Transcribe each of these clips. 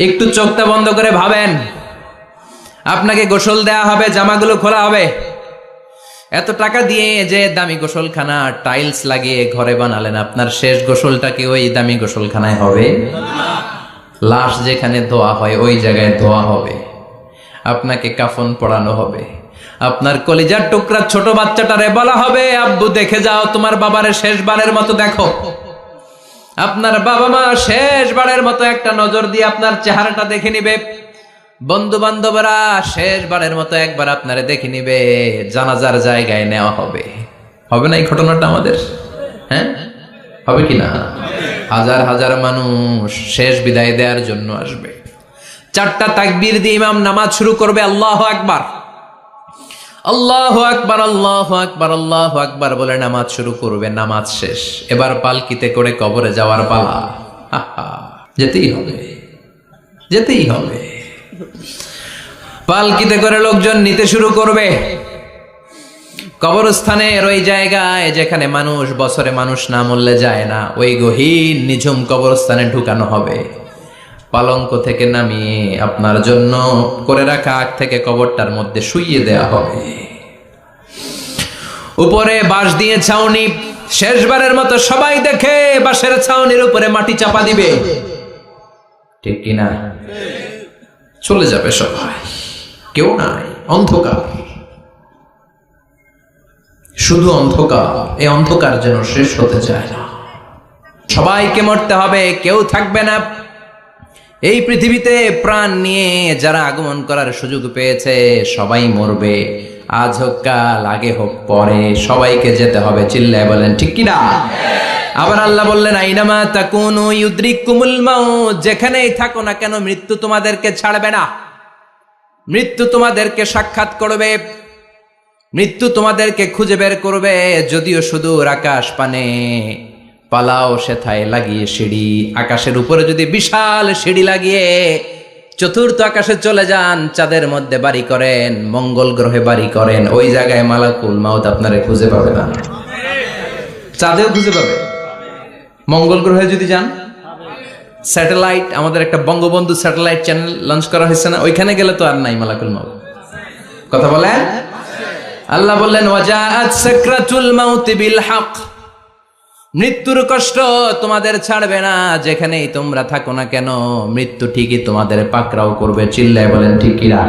একটু চোখটা বন্ধ করে ভাবেন, আপনাকে গোসল দেয়া হবে, জামাগুলো খোলা হবে। এত টাকা দিয়ে যে দামি গোসলখানা টাইলস লাগিয়ে ঘরে বানালেন, আপনার শেষ গোসলটা কি ওই দামি গোসলখানায় হবে? লাশ যেখানে ধোয়া হয় ওই জায়গায় ধোয়া হবে, আপনাকে কাফন পরানো হবে। আপনার কলিজার টুকরা ছোট বাচ্চাটারে বলা হবে, আব্বু দেখে যাও তোমার বাবারে শেষবারের মতো দেখো। আপনার বাবা মা শেষবারের মতো একটা নজর দিয়ে আপনার চেহারাটা দেখে নিবে। বন্ধু বান্ধবরা শেষবারের মতো একবার আপনারে দেখে নিবে, জানাজার জায়গায় নেওয়া হবে। হবে না এই ঘটনাটা আমাদের? হ্যাঁ, হবে কি না? হাজার হাজার মানুষ শেষ বিদায় দেওয়ার জন্য আসবে। 4টা তাকবীর দিয়ে ইমাম নামাজ শুরু করবে, আল্লাহু আকবার, আল্লাহু আকবার, আল্লাহু আকবার, আল্লাহু আকবার বলে নামাজ শুরু করবে। নামাজ শেষ, এবার পালকিতে করে কবরে যাওয়ার পালা। যেতেই হবে, যেতেই হবে। পালকিতে করে লোকজন নিতে শুরু করবে। কবরস্থানের ওই জায়গায় যেখানে মানুষ বছরে মানুষ না মরলে যায় না, ওই গহীন নিঝুম কবরস্থানে ঢুকানো হবে। পালঙ্ক থেকে নামিয়ে আপনার জন্য করে রাখা আগ থেকে কবরটার মধ্যে শুইয়ে দেয়া হবে। উপরে বাঁশ দিয়ে ছাউনি, শেষবারের মতো সবাই দেখে বাঁশের ছাউনির উপরে মাটি চাপা দিবে, ঠিক কিনা? চলে যাবে সবাই, কেউ নাই, অন্ধকার, শুধু অন্ধকার। এই অন্ধকার যেন শেষ হতে চায় না। সবাইকে মরতে হবে, কেউ থাকবে না। এই পৃথিবীতে প্রাণ নিয়ে যারা আগমন করার সুযোগ পেয়েছে সবাই মরবে, আজ হোক কাল, আগে হোক পরে, সবাইকে যেতে হবে। চিল্লায় বলেন ঠিক কিনা? আবার আল্লাহ বললেন, আইনামা তাকুনু ইউদরিকুমুল মাউত, যেখানেই থাকো না কেন মৃত্যু তোমাদেরকে ছাড়বে না। মৃত্যু তোমাদেরকে সাক্ষাৎ করবে, মৃত্যু তোমাদেরকে খুঁজে বের করবে। যদিও সুদূর আকাশ পানে, পালাও সেথায় লাগিয়ে সিঁড়ি। আকাশের উপরে যদি বিশাল সিঁড়ি লাগিয়ে চতুর্থ আকাশে চলে যান, চাঁদের মধ্যে বাড়ি করেন, মঙ্গল গ্রহে বাড়ি করেন, ওই জায়গায় মালাকুল মাউত আপনারে খুঁজে পাবে না। চাঁদেও খুঁজে পাবে। মঙ্গল গ্রহে যদি যান, স্যাটেলাইট, আমাদের একটা বঙ্গবন্ধু স্যাটেলাইট চ্যানেল লঞ্চ করা হয়েছে না, ওইখানে গেলে তো আর নাই মালাকুল মাউত। কথা বলেন। আল্লাহ বললেন, ওয়াজাআত সাকরাতুল মাউতি বিল হক, মৃত্যুর কষ্ট তোমাদের ছাড়বে না, যেখানেই তোমরা থাকো না কেন মৃত্যু ঠিকই তোমাদের পাকড়াও করবে। চিল্লায় বলেন ঠিক কিনা?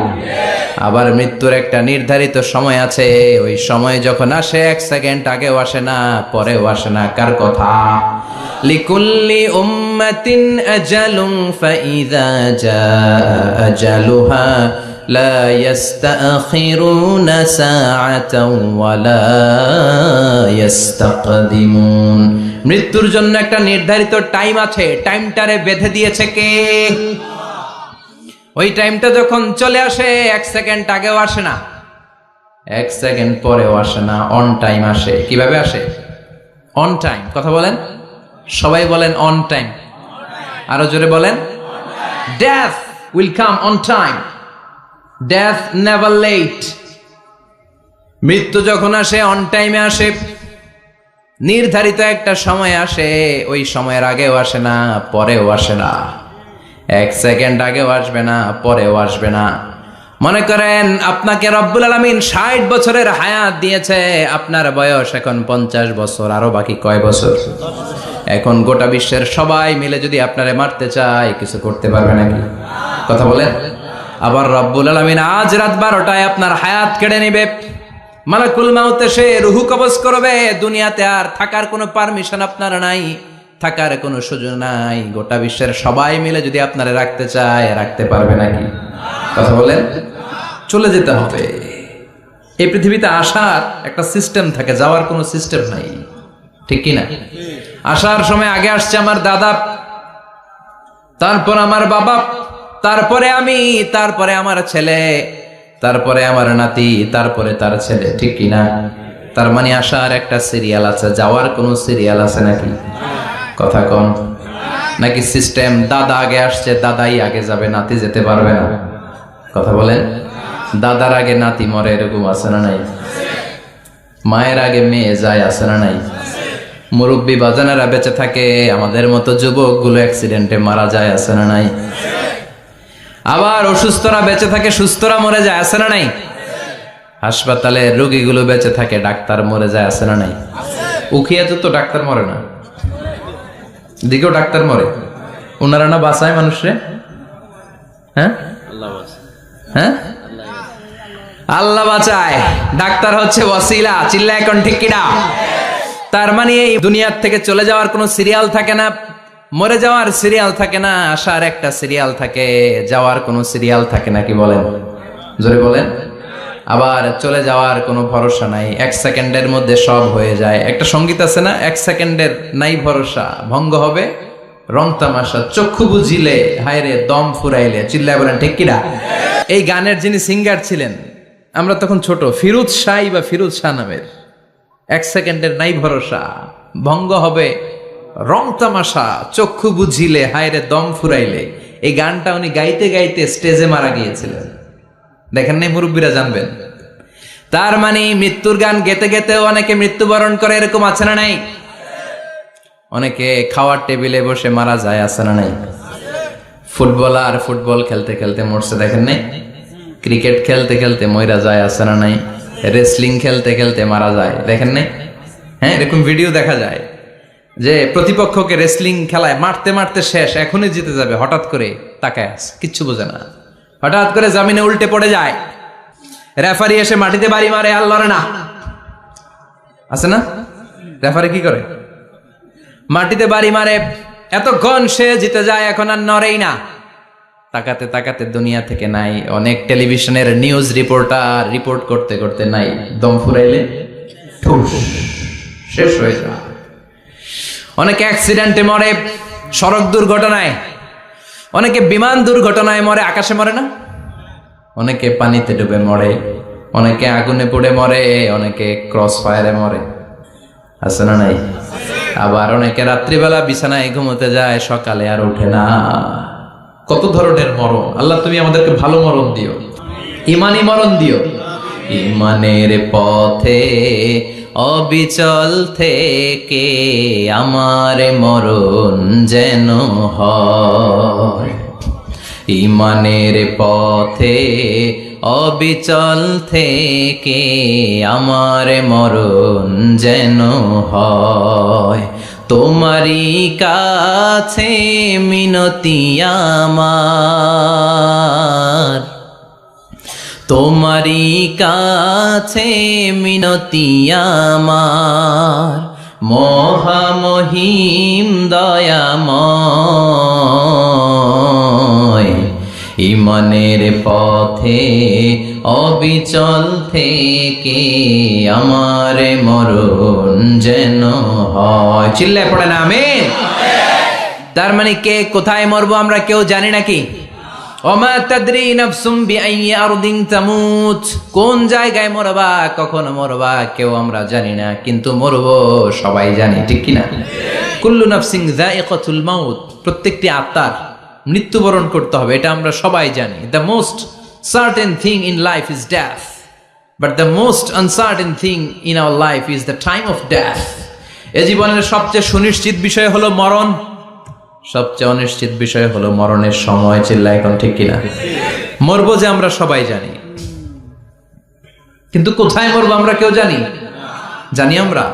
আবার মৃত্যুর একটা নির্ধারিত সময় আছে, ওই সময় যখন আসে 1 সেকেন্ড আগেও আসে না, পরেও আসে না। কার কথা? লিকুল্লি উম্মাতিন আজালুন ফাইযা জাআ আজালুহা লা ইস্তাখিরুনা সাআতাও ওয়ালা ইস্তাকদিমুন। মৃত্যুর জন্য একটা নির্ধারিত টাইম আছে, টাইমটারে বেঁধে দিয়েছে কে? ওই টাইমটা যখন চলে আসে 1 সেকেন্ড আগেও আসে না, 1 সেকেন্ড পরেও আসে না, অন টাইম আসে। কিভাবে আসে? On time. কথা বলেন, সবাই বলেন অন টাইম। আরো জোরে বলেন, death will come on time, death never late. মৃত্যু যখন আসে অন টাইমে আসে, নির্ধারিত একটা সময় আসে, ওই সময়ের আগেও আসে না, পরেও আসে না। 1 সেকেন্ড আগেও আসবে না, পরেও আসবে না। মনে করেন আপনাকে রব্বুল আলামিন 60 বছরের হায়াত দিয়েছে, আপনার বয়স এখন 50 বছর, আরো বাকি কয় বছর? এখন গোটা বিশ্বের সবাই মিলে যদি আপনারে মারতে চায়, কিছু করতে পারবে নাকি? কথা বলেন। আবার রব্বুল আলামিন আজ রাত 12টায় আপনার হায়াত কেড়ে নেবে। মালাকুল মাউত এসে রুহু কবজ করবে। দুনিয়াতে আর থাকার কোনো পারমিশন আপনার নাই, থাকার কোনো সুযোগ নাই। গোটা বিশ্বের সবাই মিলে যদি আপনারে রাখতে চায়, রাখতে পারবে নাকি? কথা বলেন। চলে যেতে হবে। এই পৃথিবীতে আসার একটা সিস্টেম থাকে, যাওয়ার কোনো সিস্টেম নাই, ঠিক কিনা? আসার সময় আগে আসছে আমার দাদা, তারপর আমার বাবা, তারপরে আমি, তারপরে আমার ছেলে, তারপরে আমার নাতি, তারপরে তার ছেলে, ঠিক কিনা? তার মানে আসার একটা সিরিয়াল আছে, যাওয়ার কোনো সিরিয়াল আছে নাকি? কথা কন। নাকি সিস্টেম দাদা আগে আসছে, দাদাই আগে যাবে, নাতি যেতে পারবে না? কথা বলেন। দাদার আগে নাতি মরে, এরকম আছে না নাই? মায়ের আগে মেয়ে যায়, আছে না নাই? মুরব্বী বাজানেরা বেঁচে থাকে, আমাদের মতো যুবক গুলো অ্যাক্সিডেন্টে মারা যায়, আছে না নাই? আবার অসুস্থরা বেঁচে থাকে, সুস্থরা মরে যায়, আছে না নাই? হাসপাতালে রোগীগুলো বেঁচে থাকে, ডাক্তার মরে যায়, আছে না নাই? উখিয়াতে তো ডাক্তার মরে না, দিকেও ডাক্তার মরে। ওনারা না বাঁচায় মানুষরে? হ্যাঁ হ্যাঁ, আল্লাহ বাঁচায়, ডাক্তার হচ্ছে ওয়াসিলা। চিল্লা এখন ঠিক কিনা? তার মানে এই দুনিয়ার থেকে চলে যাওয়ার কোনো সিরিয়াল থাকে না, মরে যাওয়ার সিরিয়াল থাকে না, আসার একটা সিরিয়াল থাকে, যাওয়ার কোনো সিরিয়াল থাকে না। কি বলেন? জোরে বলেন। আবার চলে যাওয়ার কোনো ভরসা নাই, এক সেকেন্ডের মধ্যে সব হয়ে যায়। একটা সঙ্গীত আছে না, এক সেকেন্ডের নাই ভরসা, ভঙ্গ হবে রং তামাশা, চক্ষু বুঝিলে হায়রে দম ফুরাইলে। চিল্লায় বলেন ঠিক কিনা? এই গানের যিনি সিঙ্গার ছিলেন, আমরা তখন ছোট, ফিরোজ শাহ বা ফিরোজ শাহ নামের, এক সেকেন্ডের নাই ভরসা, ভঙ্গ হবে রং তামাশা, চক্ষু বুঝিলে হায়রে দম ফুরাইলে। এই গানটা উনি গাইতে গাইতে স্টেজে মারা গিয়েছিলেন। দেখেন নাই? মুরব্বীরা জানবেন। তার মানে মৃত্যুর গান গেতে গেতে অনেকে মৃত্যুবরণ করে, এরকম আছে না নাই? অনেকে খাওয়ার টেবিলে বসে মারা যায়, আছে না নাই? ফুটবলার ফুটবল খেলতে খেলতে মরছে, দেখেন নাই? ক্রিকেট খেলতে খেলতে মইরা যায়, আছে না নাই? রেসলিং খেলতে খেলতে মারা যায়, দেখেন নাই? হ্যাঁ, এরকম ভিডিও দেখা যায় যে প্রতিপক্ষকে রেসলিং খেলায় মারতে মারতে শেষ, এখনই জিতে যাবে, হঠাৎ করে তাকায় আছে, কিচ্ছু বোঝে না, হঠাৎ করে জমিনে উল্টে পড়ে যায়, রেফারি এসে মাটিতে বাড়ি মারে, আর লড়ে না, আছে না? রেফারি কি করে? মাটিতে বাড়ি মারে, এতক্ষণ সে জিতে যায়, এখন আর নড়েই না। তাকাতে তাকাতে দুনিয়া থেকে নাই। অনেক টেলিভিশনের নিউজ রিপোর্টার রিপোর্ট করতে করতে নাই, দম ফুরাইলে ঠুস শেষ হয়ে যায়। অনেকে অ্যাক্সিডেন্টে মরে, সড়ক দুর্ঘটনায়, অনেকে বিমান দুর্ঘটনায় মরে, আকাশে মরে না? অনেকে পানিতে ডুবে মরে, অনেকে আগুনে পুড়ে মরে, অনেকে ক্রস ফায়ারে মরে, আছে না নাই? আবার অনেকে রাত্রিবেলা বিছানায় ঘুমোতে যায়, সকালে আর ওঠে না। কত ধরনের মরণ! আল্লাহ তুমি আমাদেরকে ভালো মরণ দিও, ইমানি মরণ দিও। ইমানের পথে অবিচল থেকে আমার মরণ যেন হয়, ইমানের পথে অবিচল থেকে আমার মরণ যেন হয়। তোমারই কাছে মিনতি আমার, তোমারই কাছে মিনতি আমার, মহামহিম দয়াময়। ইমানের পথে অবিচল থেকে আমার মরণ যেন হয়। চিল্লায় পড়েন আমিন। তার মানে কে কোথায় মরবো আমরা কেউ জানি নাকি? ওমা তাদরি নাফসুম বিআইয়ি আরদিন তামুত, কোন জায়গায় মরবা, কখন মরবা কেউ আমরা জানি না, কিন্তু মরবো সবাই জানি, ঠিক কিনা? কুল্লু নাফসিন যায়িকাতুল মাউত, প্রত্যেকটি আত্মার মৃত্যুবরণ করতে হবে, এটা আমরা সবাই জানি। The most certain thing in life is death, but the most uncertain thing in our life is the time of death. এ জীবনের সবচেয়ে সুনিশ্চিত বিষয় হলো মরণ, সবচেয়ে অনিশ্চিত বিষয় হলো মরণের সময়। চিল্লা এখন ঠিক কিনা? মরবো যে আমরা সবাই জানি, কিন্তু কোথায় মরবো আমরা কেউ জানি? জানি আমরা?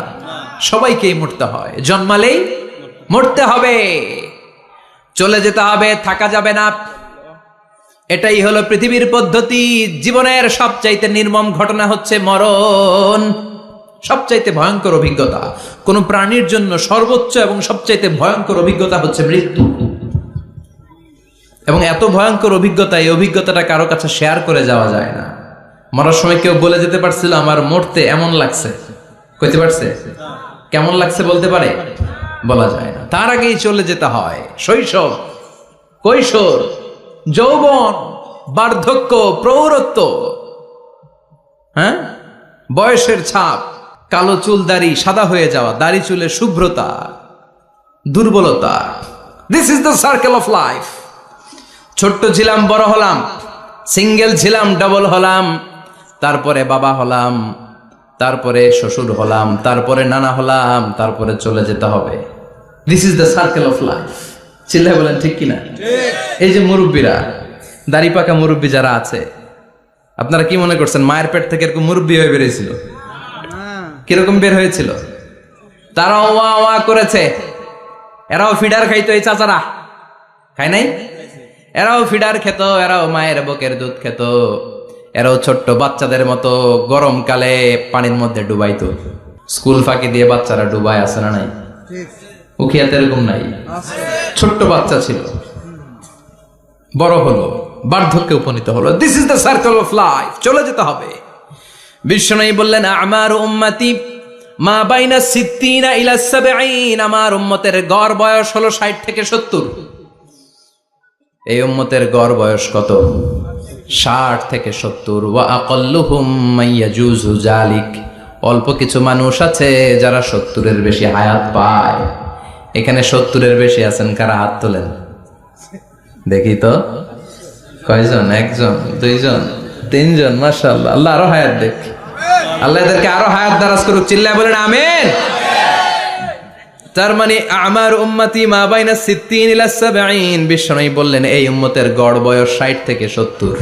সবাইকেই মরতে হয়, জন্মালেই মরতে হবে, চলে যেতে হবে, থাকা যাবে না। এটাই হলো পৃথিবীর পদ্ধতি। জীবনের সবচাইতে নির্মম ঘটনা হচ্ছে মরণ, সবচাইতে ভয়ঙ্কর অভিজ্ঞতা। কোন প্রাণীর জন্য সর্বোচ্চ এবং সবচাইতে ভয়ঙ্কর অভিজ্ঞতা হচ্ছে মৃত্যু। এবং এত ভয়ঙ্কর অভিজ্ঞতা, এই অভিজ্ঞতাটা কারো কাছে শেয়ার করে যাওয়া যায় না। মরার সময় কেউ বলে যেতে পারছিল আমার মরতে এমন লাগছে, কইতে পারছে? কেমন লাগছে বলতে পারে? বলা যায় না। তার আগেই চলে যেতে হয় শৈশব, কৈশোর, যৌবন, বার্ধক্য, প্রৌঢ়ত্ব, হ্যাঁ, বয়সের ছাপ, কালো চুল দাড়ি সাদা হয়ে যাওয়া, দাড়ি চুলে শুভ্রতা, দুর্বলতা। This is the circle of life. ছোট্ট ছিলাম, বড় হলাম, সিঙ্গেল ছিলাম, ডাবল হলাম, তারপরে বাবা হলাম, তারপরে শ্বশুর হলাম, তারপরে নানা হলাম, তারপরে চলে যেতে হবে। This is the circle of life. চিল্লায় বলেন ঠিক কিনা? এই যে মুরব্বীরা, দাড়ি পাকা মুরব্বী যারা আছে, আপনারা কি মনে করছেন মায়ের পেট থেকে এরকম মুরব্বী হয়ে বেরিয়েছিল? কিরকম বের হয়েছিল? তারাও ওয়া ওয়া করেছে। এরাও ফিডার খাইতো, এই চাচারা খায় নাই? এরাও ফিডার খেত, এরাও মায়ের বুকের দুধ খেত, এরাও ছোট্ট বাচ্চাদের মতো গরমকালে পানির মধ্যে ডুবাইতো। স্কুল ফাঁকি দিয়ে বাচ্চারা ডুবায়, আছে না নাই? উখিয়াতে এরকম নাই? ছোট্ট বাচ্চা ছিল, বড় হলো, বার্ধক্যে উপনীত হলো। This is the circle of life, চলে যেতে হবে। বিশ্বনবী বললেন আমার উম্মতি মা বাইনা 60 ইলা 70, আমার উম্মতের গড় বয়স হলো 60 থেকে 70। এই উম্মতের গড় বয়স কত? 60 থেকে 70। ওয়া আকাল্লুহুম মাইয়াজুজু জালিক, অল্প কিছু মানুষ আছে যারা 70-এর বেশি হায়াত পায়। এখানে 70-এর বেশি আছেন কারা? হাত তোলেন দেখি তো। কয়জন? একজন, দুইজন, তিনজন। মাশাআল্লাহ, আল্লাহ আরো হায়াত দেখ, আল্লাহ এদেরকে আরো হায়াত দারাজ করুক। চিল্লায় বলেন আমিন। তার মানে আমার উম্মতি মা বাইনা 60 ইলা 70। বিশ্বনবী বললেন এই উম্মতের গড় বয়স 60 থেকে 70,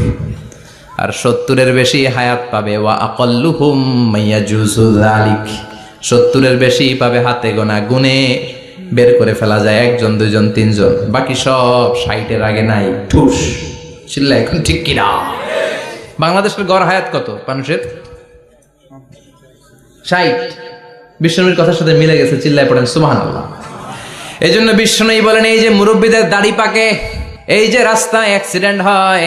আর 70-এর বেশি হায়াত পাবে। ওয়া আকাল্লুহুম মাইয়াজুজু যালিক, 70-এর বেশি পাবে হাতে গোনা, গুনে বের করে ফেলা যায় একজন, দুইজন, তিনজন। বাকি সব 60-এর আগে নাই। ঠুস চিল্লা এখন ঠিক কিনা? বাংলাদেশের গড় হায়াত কত মানুষের? 60। বিশ্বনবীর কথার সাথে মিলে গেছে। চিল্লায় পড়েন সুবহানাল্লাহ। এই জন্য বিশ্বনবী বলেন এই যে মুরব্বীদের দাড়ি পাকে, এই যে রাস্তায় অ্যাক্সিডেন্ট হয়,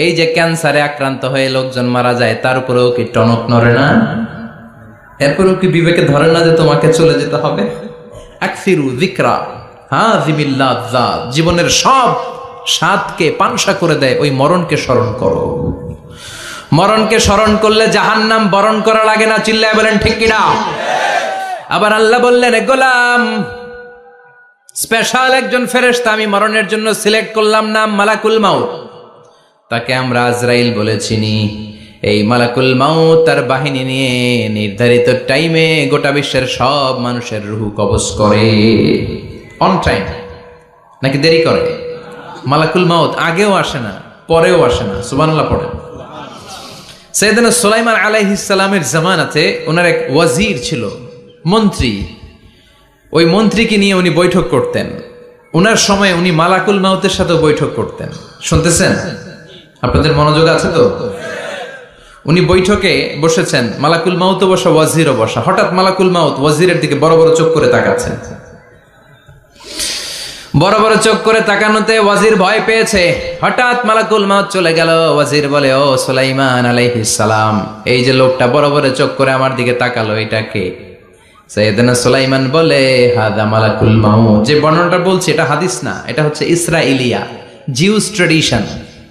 এই যে ক্যান্সারে আক্রান্ত হয়ে লোকজন মারা যায়, তার উপরেও কি টনক নড়ে না? এরপরেও কি বিবেকে ধরে না যে তোমাকে চলে যেতে হবে? আকসিরু যিকরা হাযিমিল লাযযাত, জীবনের সব স্বাদকে পানসা করে দেয় ওই মরণকে স্মরণ করো। মরণকে স্মরণ করলে জাহান্নাম বরণ করা লাগে না। চিল্লায় বলেন ঠিক কিনা? আবার আল্লাহ বললেন গোলাম, স্পেশাল একজন ফেরেশতা আমি মরণের জন্য সিলেক্ট করলাম, নাম মালাকুল মাউত। তাকে আমরা আজরাইল বলে চিনি। এই মালাকুল মাউত তার বাহিনী নিয়ে নির্ধারিত টাইমে গোটা বিশ্বের সব মানুষের রূহ কবজ করে। অন টাইম নাকি দেরি করে? মালাকুল মাউত আগেও আসে না, পরেও আসে না। সুবহানাল্লাহ পড়েন। সাইয়েদনা সুলাইমান আলাইহিস সালামের জামানাতে ওনার এক ওয়াজির ছিল, মন্ত্রী। ওই মন্ত্রীকে নিয়ে উনি বৈঠক করতেন। ওনার সময় উনি মালাকুল মাউতের সাথে বৈঠক করতেন। শুনতেছেন? আপনাদের মনোযোগ আছে তো? উনি বৈঠকে বসেছেন, মালাকুল মাউতও বসা, ওয়াজিরও বসা। হঠাৎ মালাকুল মাউত ওয়াজিরের দিকে বড় বড় চোখ করে তাকাচ্ছেন। বড় বড় চোখ করে তাকানোতে ওয়াজির ভয় পেয়েছে। হঠাৎ মালাকুল মাউত চলে গেল। ওয়াজির বলে, ও সুলাইমান আলাইহিস সালাম, এই যে লোকটা বড় বড় চোখ করে আমার দিকে তাকালো, এটা কে? সাইয়েদনা সুলাইমান বলে, হাদা মালাকুল মাউত। যে বর্ণনাটা বলছি এটা হাদিস না, এটা হচ্ছে ইসরাইলিয়া, জিউস ট্র্যাডিশন।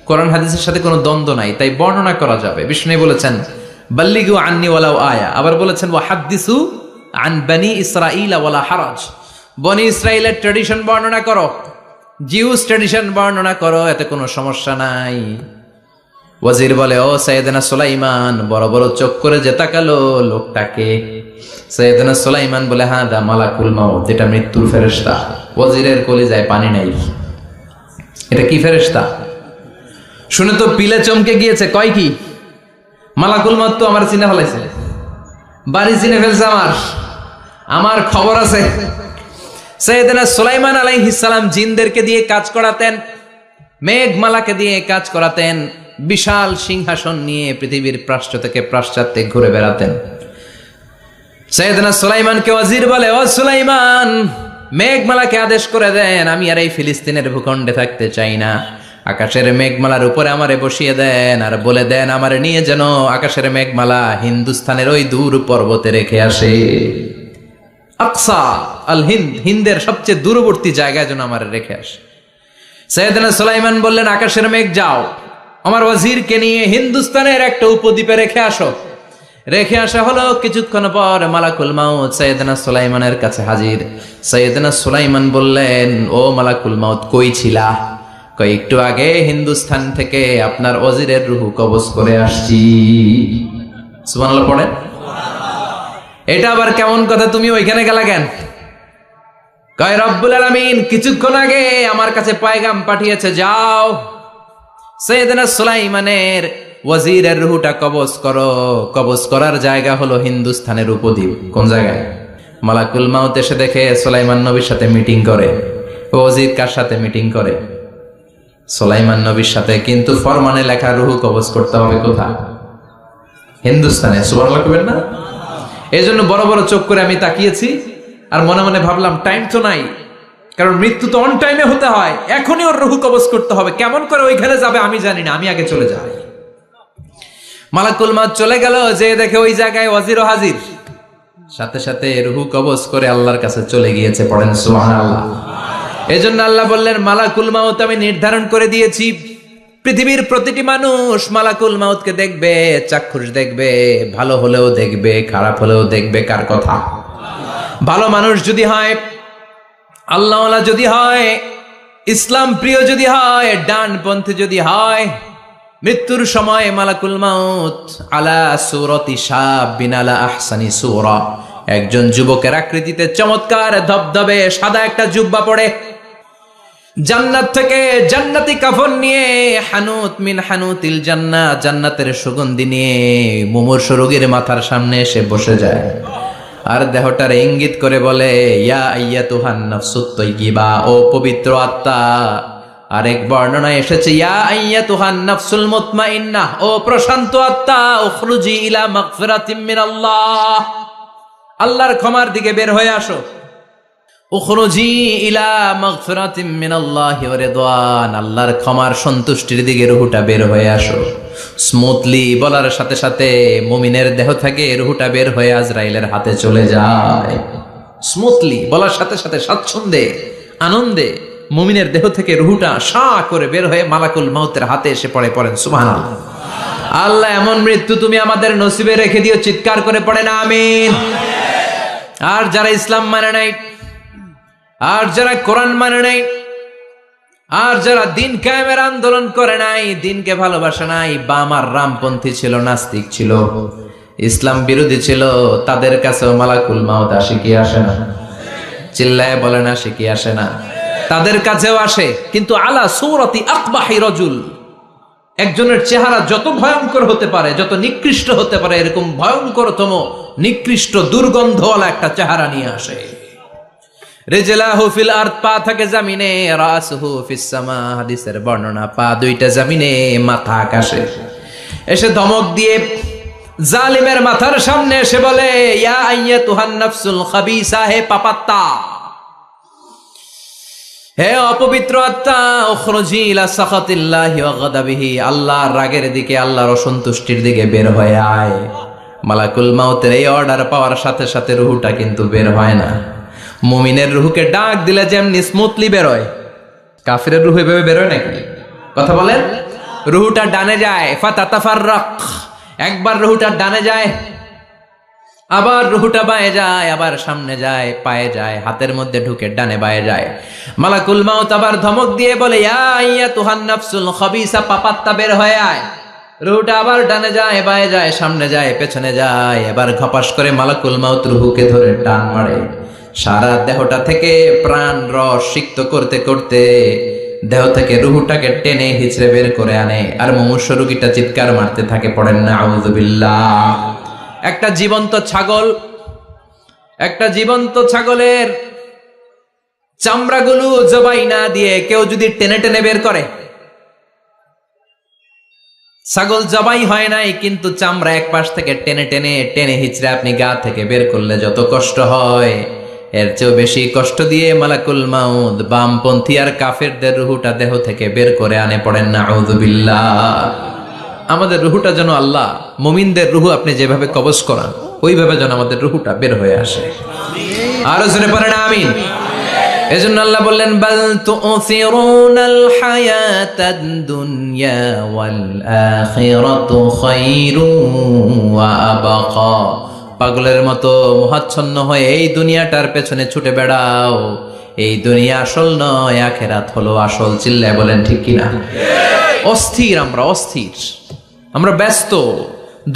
কোরআন হাদিসের সাথে কোনো দ্বন্দ্ব নাই, তাই বর্ণনা করা যাবে। বিষ্ণু বলেছেন বাল্লিগু আন্নি ওয়ালাউ আয়া। আবার বলেছেন ওয়া হাদ্দিসু আন বনি ইসরাঈল ওয়ালা হারাজ। বনি ইসরাইলের ট্র্যাডিশন বর্ণনা করো, জিউস ট্র্যাডিশন বর্ণনা করো, এতে কোনো সমস্যা নাই। ওয়াজির বলে, ও সাইয়েদনা সুলাইমান, বড় বড় চোখ করে যে তাকালো লোকটাকে? সাইয়েদনা সুলাইমান বলে, হাদা মালাকুল মাউত, এটা মৃত্যুর ফেরেশতা। ওয়াজিরের কলিজায় পানি নাই। এটা কি ফেরেশতা? শুনে তো পিলে চমকে গিয়েছে। কয় কি? মালাকুল মাউত তো আমার চিনে ফেলাইছে, বাড়ি চিনে ফেলছে, আমার খবর আছে। সাইয়েদনা সুলাইমান আলাইহিস সালাম জিনদেরকে দিয়ে কাজ করাতেন, মেঘমালাকে দিয়ে কাজ করাতেন, বিশাল সিংহাসন নিয়ে পৃথিবীর প্রাচ্য থেকে পাশ্চাত্যে ঘুরে বেড়াতেন। সাইয়েদনা সুলাইমানকে ওয়াজির বলে, ও সুলাইমান, মেঘমালাকে আদেশ করে দেন, আমি আর এই ফিলিস্তিনের ভূখণ্ডে থাকতে চাই না। আকাশের মেঘমালার উপরে আমারে বসিয়ে দেন, আর বলে দেন আমারে নিয়ে যেন আকাশের মেঘমালা হিন্দুস্তানের ওই দূর পর্বতে রেখে আসে। আকসা আল হিন্দ, হিন্দের সবচেয়ে দূরবর্তী জায়গায় যেন আমার রেখে আসে। সাইয়েদনা সুলাইমান বললেন, আকাশের মেঘ যাও, আমার ওয়াজিরকে নিয়ে হিন্দুস্তানের একটা উপদ্বীপে রেখে আসো। রেখে আসা হলো। কিছুক্ষণ পর মালাকুল মাউত সাইয়েদনা সুলাইমানের কাছে হাজির। সাইয়েদনা সুলাইমান বললেন, ও মালাকুল মাউত, কই ছিলা? কই, একটু আগে হিন্দুস্তান থেকে আপনার ওয়াজিরের রূহ কবজ করে আসছি। সুবহানাল্লাহ পড়েন। এটা আবার কেমন কথা, তুমি ওইখানে গেলা কেন? কয়, রব্বুল আলামিন কিছুক্ষণ আগে আমার কাছে পয়গাম পাঠিয়েছে, যাও সৈয়দনা সুলাইমানের ওয়াজিরের রুহুটা কবজ করো। কবজ করার জায়গা হলো হিন্দুস্তানের উপদ্বীপ। কোন জায়গায়? মালাকুল মাউত এসে দেখে সুলাইমান নবীর সাথে মিটিং করে। ওয়াজির কার সাথে মিটিং করে? সুলাইমান নবীর সাথে। কিন্তু ফরমানে লেখা রুহু কবজ করতে হবে কোথায়? হিন্দুস্তানে। সুবহানাল্লাহ কইবেন না? এই জন্য বড় বড় চোখ করে আমি তাকিয়েছি আর মনে মনে ভাবলাম টাইম তো নাই, কারণ মৃত্যু তো অন টাইমে হতে হয়। এখনই ওর রুহু কবজ করতে হবে। কেমন করে ওইখানে যাবে আমি জানি না, আমি আগে চলে যাই। মালাকুল মাউত চলে গেল, যে দেখে ওই জায়গায় ওয়াজিরও হাজির। সাথে সাথে রুহু কবজ করে আল্লাহর কাছে চলে গিয়েছে। পড়েন সুবহানাল্লাহ। এজন্য আল্লাহ বললেন, মালাকুল মাউত আমি নির্ধারণ করে দিয়েছি, পৃথিবীর প্রতিটি মানুষ মালাকুল মাউতকে দেখবে, চাক্ষুষ দেখবে, ভালো হলেও দেখবে, খারাপ হলেও দেখবে। কার কথা? ভালো মানুষ যদি হয়, আল্লাহওয়ালা যদি হয়, ইসলাম প্রিয় যদি হয়, ডানপন্থী যদি হয়, মৃত্যুর সময় মালাকুল মাউত আলা সূরাতি শাবিন আলা আহসানি সূরা, একজন যুবকের আকৃতিতে চমৎকার ধবধবে সাদা একটা জুব্বা পরে, জান্নাত থেকে জান্নাতি কাফন নিয়ে, হানুত মিন হানুতিল জান্নাহ, জান্নাতের সুগন্ধি নিয়ে মুমূর্ষু রোগীর মাথার সামনে এসে বসে যায় আর দেহটার ইঙ্গিত করে বলে, ইয়া আইয়াতুহান নাফসুত তাইয়্যিবা, ও পবিত্র আত্মা। আরেক বর্ণনায় এসেছে, ইয়া আইয়াতুহান নাফসুল মুতমাইন্নাহ, ও প্রশান্ত আত্মা, উখরুজি ইলা মাগফিরাতিম মিনাল্লাহ, আল্লাহর ক্ষমার দিকে বের হয়ে আসো। উখরুজি ইলা মাগফিরাতিম মিনাল্লাহি ওয়া রিদওয়ান, আল্লাহর ক্ষমার সন্তুষ্টির দিকে রুহুটা বের হয়ে আসো। স্মুথলি বলার সাথে সাথে মুমিনের দেহ থেকে রুহুটা বের হয়ে আজরাইলের হাতে চলে যায়। স্মুথলি বলার সাথে সাথে স্বাচ্ছন্দ্যে আনন্দে মুমিনের দেহ থেকে রুহুটা সা করে বের হয়ে মালাকুল মাউতের হাতে এসে পড়ে। পড়েন সুবহানাল্লাহ। আল্লাহ এমন মৃত্যু তুমি আমাদের নসিবে রেখে দিও। চিৎকার করে পড়েন আমিন। আর যারা ইসলাম মানে নাই, আর যারা কোরআন মানে নাই, আর যারা দিন কায়েমের আন্দোলন করে নাই, দিনকে ভালোবাসে নাই, বাম আর রামপন্থী ছিল, নাস্তিক ছিল, ইসলাম বিরোধী ছিল, তাদের কাছেও মালাকুল মাউত আসে কি আসে না? চিল্লায় বলেন আসে কি আসে না? তাদের কাছেও আসে, কিন্তু আলা সূরাতি আকবাহি রাজুল, একজনের চেহারা যত ভয়ঙ্কর হতে পারে, যত নিকৃষ্ট হতে পারে, এরকম ভয়ঙ্করতম নিকৃষ্ট দুর্গন্ধওয়ালা একটা চেহারা নিয়ে আসে। রিজলাহু ফিল আরদ, পা থাকে জমিনে, রাসুহু ফিস সামা, হাদিসের বর্ণনা, পা দুইটা জমিনে, মাথা আকাশে। এসে ধমক দিয়ে জালিমের মাথার সামনে এসে বলে, ইয়া আইয়াতুহান নাফসুল খাবিসা, হে পাপাত্তা, হে অপবিত্র আত্মা, উখরুজি ইলা সাখাতিল্লাহি ওয়া গাদাবিহি, আল্লাহর রাগের দিকে, আল্লাহর অসন্তুষ্টির দিকে বের হয়ে আয়। মালাকুল মাউতের এই অর্ডার পাওয়ার সাথে সাথে রুহুটা কিন্তু বের হয় না। মুমিনের রুহুকে ডাক দিলে যেমনি স্মুথলি বেরোয়, কাফিরের রুহু এভাবে বেরোয় নাকি? কথা বলেন। রুহুটা ডানে যায়, ফাতাতাফাররাক, একবার রুহুটা ডানে যায়, আবার রুহুটা বায়ে যায়, আবার সামনে যায়, পায়ে যায়, হাতের মধ্যে ঢুকে ডানে বায়ে যায়। মালাকুল মাউত আবার ধমক দিয়ে বলে, ইয়া আইয়াতুহান নাফসুল খাবিসা, পাপাত্তা, বের হয়ে আয়। রুহুটা আবার ডানে যায়, বায়ে যায়, সামনে যায়, পেছনে যায়। এবার ঘপাস করে মালাকুল মাউত রুহুকে ধরে টান মারে। সারা দেহটা থেকে প্রাণ রস সিক্ত করতে করতে দেহ থেকে রুহুটাকে টেনে হিচড়ে বের করে আনে। আর মুমূর্ষু রোগীটা চিৎকার মারতে থাকে। পড়েন না আউযু বিল্লাহ। একটা জীবন্ত ছাগলের চামড়াগুলো জবাই না দিয়ে কেউ যদি টেনে টেনে বের করে, ছাগল জবাই হয় নাই কিন্তু চামড়া এক পাশ থেকে টেনে টেনে টেনে হিচড়ে আপনি গা থেকে বের করলে যত কষ্ট হয়, এর চেয়েও বেশি কষ্ট দিয়ে মালাকুল মাউত বামপন্থী আর কাফেরদের রুহুটা দেহ থেকে বের করে আনে। পড়েন না আউযু বিল্লাহ। আমাদের রুহুটা যেন আল্লাহ, মুমিনদের রুহু আপনি যেভাবে কবজ করান, ওইভাবে যেন আমাদের রুহুটা বের হয়ে আসে। আরো জোরে পড়েন আমিন। এজন্য আল্লাহ বললেন, বাল তুসিরুনাল হায়াতাদ দুনিয়া ওয়াল আখিরাতু খায়রুন ওয়া আবকা। পাগলের মতো মোহাচ্ছন্ন হয়ে এই দুনিয়াটার পেছনে ছুটে বেড়াও। এই দুনিয়া আসল নয়, আখিরাত হলো আসল। চিল্লায় বলেন ঠিক কিনা? অস্থির, আমরা ব্যস্ত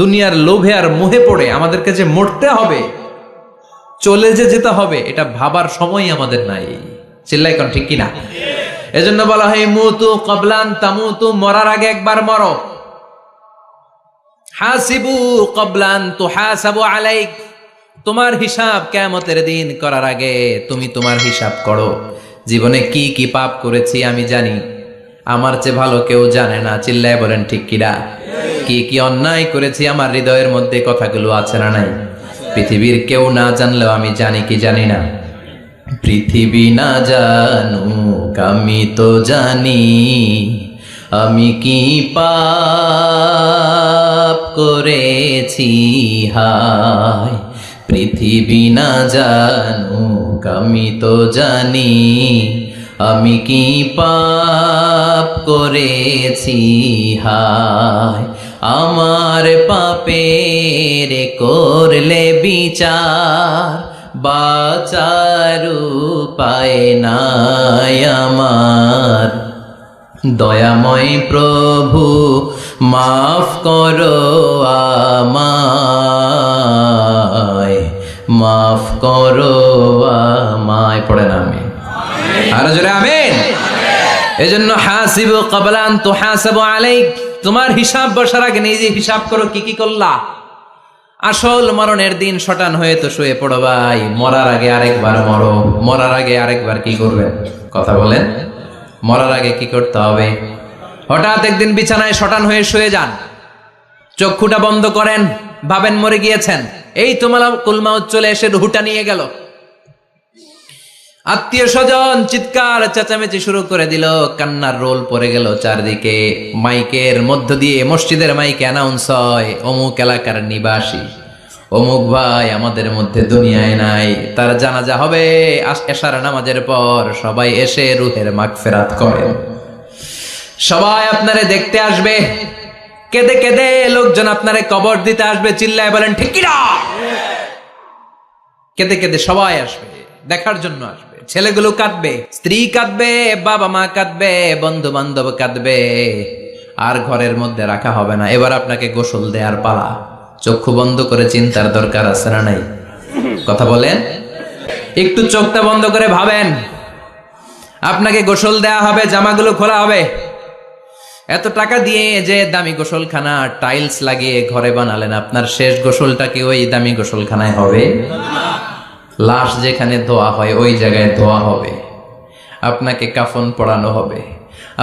দুনিয়ার লোভে আর মোহে পড়ে আমাদেরকে যে মরতে হবে, চলে যে যেতে হবে, এটা ভাবার সময় আমাদের নাই। চিল্লাই কোন ঠিক কিনা? এজন্য বলা হয় মুতু ক্বাবলান তামুতু, মরার আগে একবার মরো। হাসিবু ক্বাবলান তুহাসাবু আলাইক, তোমার হিসাব কিয়ামতের দিন করার আগে তুমি তোমার হিসাব করো। জীবনে কি কি পাপ করেছি আমি জানি, আমার চেয়ে ভালো কেউ জানে না। চিল্লায় বলেন ঠিক কিনা? কি কি অন্যায় করেছি আমার হৃদয়ের মধ্যে কথাগুলো আছে না নাই? পৃথিবীর কেউ না জানলেও আমি জানি কি জানি না? পৃথিবী না জানুক আমি তো জানি, আমি কি পাপ করেছি হায়। পৃথিবী না জানুক আমি তো জানি, আমি কি পাপ করেছি হায়। আমার পাপের করলে বিচার, বাঁচার উপায় নাই আমার। দয়াময় প্রভু মাফ করো আমায়, মাফ করো আমায়। পড়েন আমিন। আর জোরে আমিন। এজন্য হাসিবু ক্বাবলা আন তুহাসাবু আলাইক, তোমার হিসাব বসার আগে নিজে হিসাব করো কি কি করলা। আসল মরণের দিন শটান হয়ে তো শুয়ে পড়ো ভাই, মরার আগে আরেকবার মরো। মরার আগে আরেকবার কি করবেন? কথা বলেন। মরার আগে কি করতে হবে? হঠাৎ একদিন বিছানায় শটান হয়ে শুয়ে যান, চক্ষুটা বন্ধ করেন, ভাবেন মরে গিয়েছেন, এই তো মালাকুল মাউত চলে এসে রুহটা নিয়ে গেল। আত্মীয় স্বজন চিৎকার চেঁচামেচি শুরু করে দিল, কান্নার রোল পড়ে গেল চারদিকে। মাইকের মধ্য দিয়ে, মসজিদের মাইকে অ্যানাউন্স হয়, অমুক এলাকার নিবাসী অমুক ভাই আমাদের মধ্যে দুনিয়ায় নাই, তার জানাজা হবে এশার নামাজের পর। সবাই এসে রুহের মাগফিরাত করেন। সবাই আপনারে দেখতে আসবে, কেঁদে কেঁদে লোকজন আপনারে কবর দিতে আসবে। চিল্লায় বলেন ঠিক কিনা? কেঁদে কেঁদে সবাই আসবে, দেখার জন্য আসবে। ছেলেগুলো কাঁদবে, স্ত্রী কাঁদবে, বাবা মা কাঁদবে, বন্ধু বান্ধব কাঁদবে, আর ঘরের মধ্যে রাখা হবে না। এবার আপনাকে গোসল দেওয়ার পালা। চক্ষু বন্ধ করে চিন্তার দরকার আছে না নাই? কথা বলেন। একটু চোখটা বন্ধ করে ভাবেন, আপনাকে গোসল দেয়া হবে, জামাগুলো খোলা হবে। এত টাকা দিয়ে যে দামি গোসলখানা টাইলস লাগিয়ে ঘরে বানালেন, আপনার শেষ গোসলটা কি ওই দামি গোসলখানায় হবে? লাশ যেখানে ধোয়া হয় ওই জায়গায় ধোয়া হবে। আপনাকে কাফন পরানো হবে।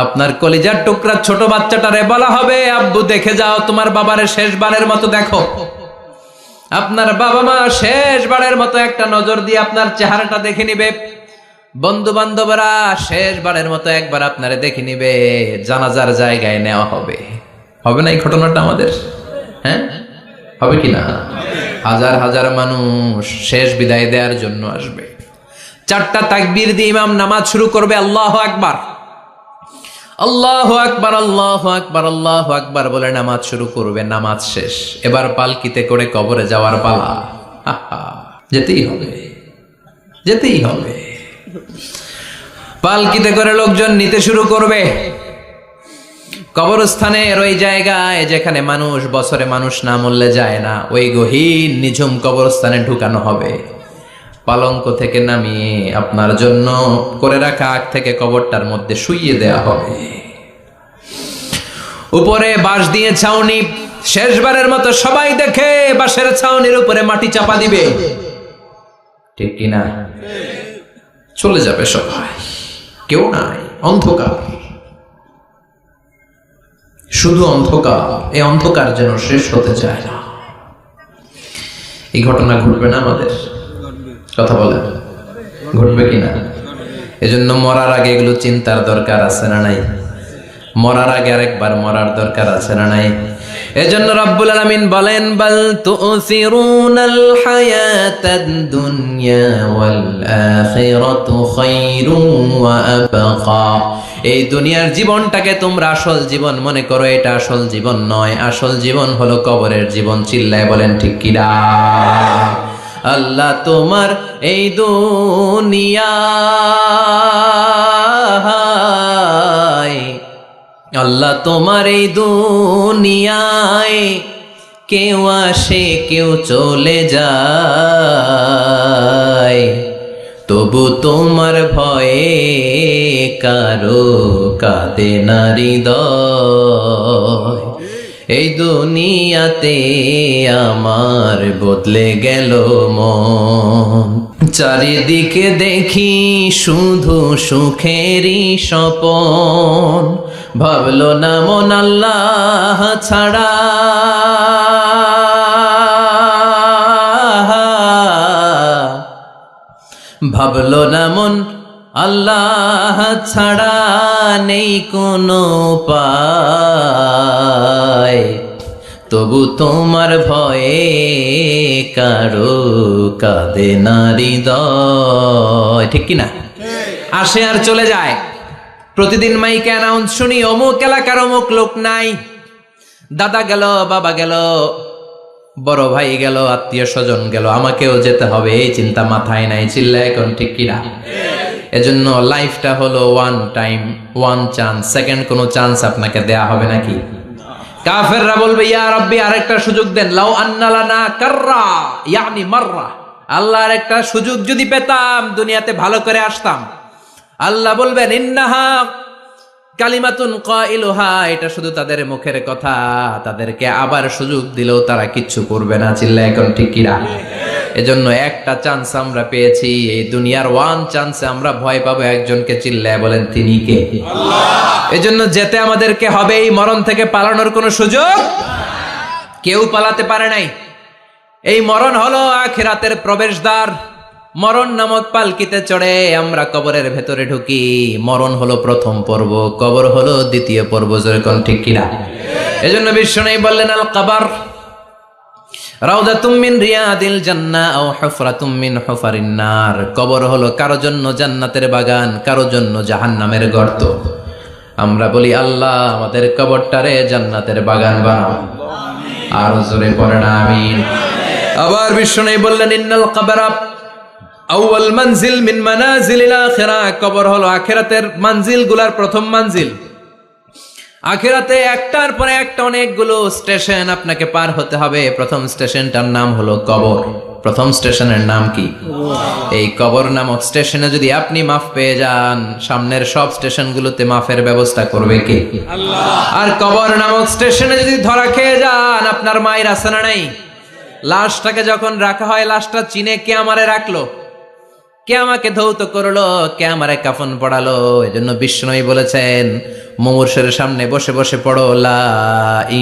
আপনার কলিজার টুকরা ছোট বাচ্চাটারে বলা হবে, আব্বু দেখে যাও তোমার বাবারে শেষবারের মতো দেখো। আপনার বাবা মা শেষবারের মতো একটা নজর দিয়ে আপনার চেহারাটা দেখে নিবে। বন্ধু বান্ধবরা শেষবারের মতো একবার আপনারে দেখে নিবে। জানাজার জায়গায় নেওয়া হবে। হবে না এই ঘটনাটা আমাদের? হ্যাঁ, হবে কিনা? হাজার হাজার মানুষ শেষ বিদায় দেওয়ার জন্য আসবে। চারটা তাকবীর দিয়ে ইমাম নামাজ শুরু করবে। আল্লাহু আকবার, আল্লাহু আকবার, আল্লাহু আকবার, আল্লাহু আকবার বলে নামাজ শুরু করবে। নামাজ শেষ, এবার পালকিতে করে কবরে যাওয়ার পালা। যেতেই হবে, যেতেই হবে। পালকিতে করে লোকজন নিতে শুরু করবে। কবরস্থানের ওই জায়গায় যেখানে মানুষ বছরে মানুষ না মরলে যায় না, ওই গহীন নিঝুম কবরস্থানে ঢুকানো হবে। পালঙ্ক থেকে নামিয়ে আপনার জন্য করে রাখা আগ থেকে কবরটার মধ্যে শুইয়ে দেয়া হবে। উপরে বাঁশ দিয়ে ছাউনি, শেষবারের মতো সবাই দেখে বাঁশের ছাউনির উপরে মাটি চাপা দিবে। ঠিক কিনা? চলে যাবে সবাই, কেউ নাই, অন্ধকার, শুধু অন্ধকার। এই অন্ধকার যেন শেষ হতে চায় না। এই ঘটনা ঘটবে না আমাদের? কথা বলেন, ঘটবে কিনা? এজন্য মরার আগে এগুলো চিন্তার দরকার আছে না নাই? মরার আগে আরেকবার মরার দরকার আছে না নাই? এজন্য রব্বুল আলামিন বলেন, বাল তুসিরুনাল হায়াতাদ দুনিয়া ওয়াল আখিরাতু খায়রুন ওয়া আবকা। এই দুনিয়ার জীবনটাকে তোমরা আসল জীবন মনে করো, এটা আসল জীবন নয়। আসল জীবন হলো কবরের জীবন। চিল্লায় বলেন ঠিক কিনা? আল্লাহ তোমার এই দুনিয়ায়, আল্লাহ তোমার এই দুনিয়ায় কেউ আসে কেউ চলে যায়। তবু তোমার ভয়ে কারো কাঁদে না হৃদয়। এই দুনিয়াতে আমার বদলে গেল মন, চারিদিকে দেখি শুধু সুখেরই স্বপন। ভাবলো না মন আল্লাহ ছাড়া, ভাবলো না মন আল্লাহ ছাড়া নেই কোনো উপায়। তবু তোমার ভয়ে কারো কাঁদে না হৃদয়। ঠিক কিনা? আসে আর চলে যায়। প্রতিদিন মাইকে অ্যানাউন্স শুনি অমুক এলাকার অমুক লোক নাই। দাদা গেল, বাবা গেল, বড় ভাই গেল, আত্মীয় স্বজন গেল, আমাকেও যেতে হবে, এই চিন্তা মাথায় নাই। চিল্লা এখন ঠিক কিনা? এজন্য লাইফটা হলো one time, one chance. Second কোনো চান্স আপনাকে দেয়া হবে নাকি? কাফেররা বলবে ইয়া রাব্বি আরেকটা সুযোগ দেন, লাউ আন্না লানা কাররা ইয়ানি মাররা। আল্লাহ আরেকটা সুযোগ যদি পেতাম দুনিয়াতে ভালো করে আসতাম। আল্লাহ বলবেন ইন্নাহা কালিমাতুন কাইলুহা, এটা শুধু তাদের মুখের কথা, তাদেরকে আবার সুযোগ দিলেও তারা কিচ্ছু করবে না। চিল্লা এখন ঠিক কিনা? এজন্য একটা চান্স আমরা পেয়েছি, এই দুনিয়ার ওয়ান চান্সে আমরা ভয় পাবো একজনকে। চিল্লায় বলেন তিনি কে? আল্লাহ। এজন্য যেতে আমাদেরকে হবে। এই মরণ থেকে পালানোর কোনো সুযোগ কেউ পালাতে পারে নাই। এই মরণ হলো আখিরাতের প্রবেশদ্বার। মরণ নামক পালকিতে চড়ে আমরা কবরের ভেতরে ঢুকি। মরণ হলো প্রথম পর্ব, কবর হলো দ্বিতীয় পর্ব। যেরকম ঠিক কিনা? এজন্য বিশ্বনবী বললেন আল কবর রাউদাতুম মিন রিয়াদিল জান্নাহ আও হুফরাতুম মিন হুফারিন নার। কবর হলো কারো জন্য জান্নাতের বাগান, কারো জন্য জাহান্নামের গর্ত। আমরা বলি আল্লাহ আমাদের কবরটারে জান্নাতের বাগান বানাও। আর জোরে পড়েন আমিন। আবার বিশ্বনবী বললেন ইন্নাল কবরা আউয়াল মানজিল মিন মানাজিলিল আখিরাহ। কবর হলো আখিরাতের মানজিলগুলোর প্রথম মানজিল। আখিরাতে একটার পরে একটা অনেকগুলো স্টেশন আপনাকে পার হতে হবে। প্রথম স্টেশনটার নাম হলো কবর। প্রথম স্টেশনের নাম কি? এই কবর নামক স্টেশনে যদি আপনি মাফ পেয়ে যান, সামনের সব স্টেশনগুলোতে মাফের ব্যবস্থা করবে কে? আল্লাহ। আর কবর নামক স্টেশনে যদি ধরা খেয়ে যান, আপনার মায়ের আছে না নাই? লাশটাকে যখন রাখা হয়, লাশটা চিনে কে আমারে রাখলো, কে আমাকে ধৌত করলো, কে আমারে কাফন পড়ালো। এজন্য বিষ্ণুই বলেছেন মুমূর্ষের সামনে বসে বসে পড়ো লা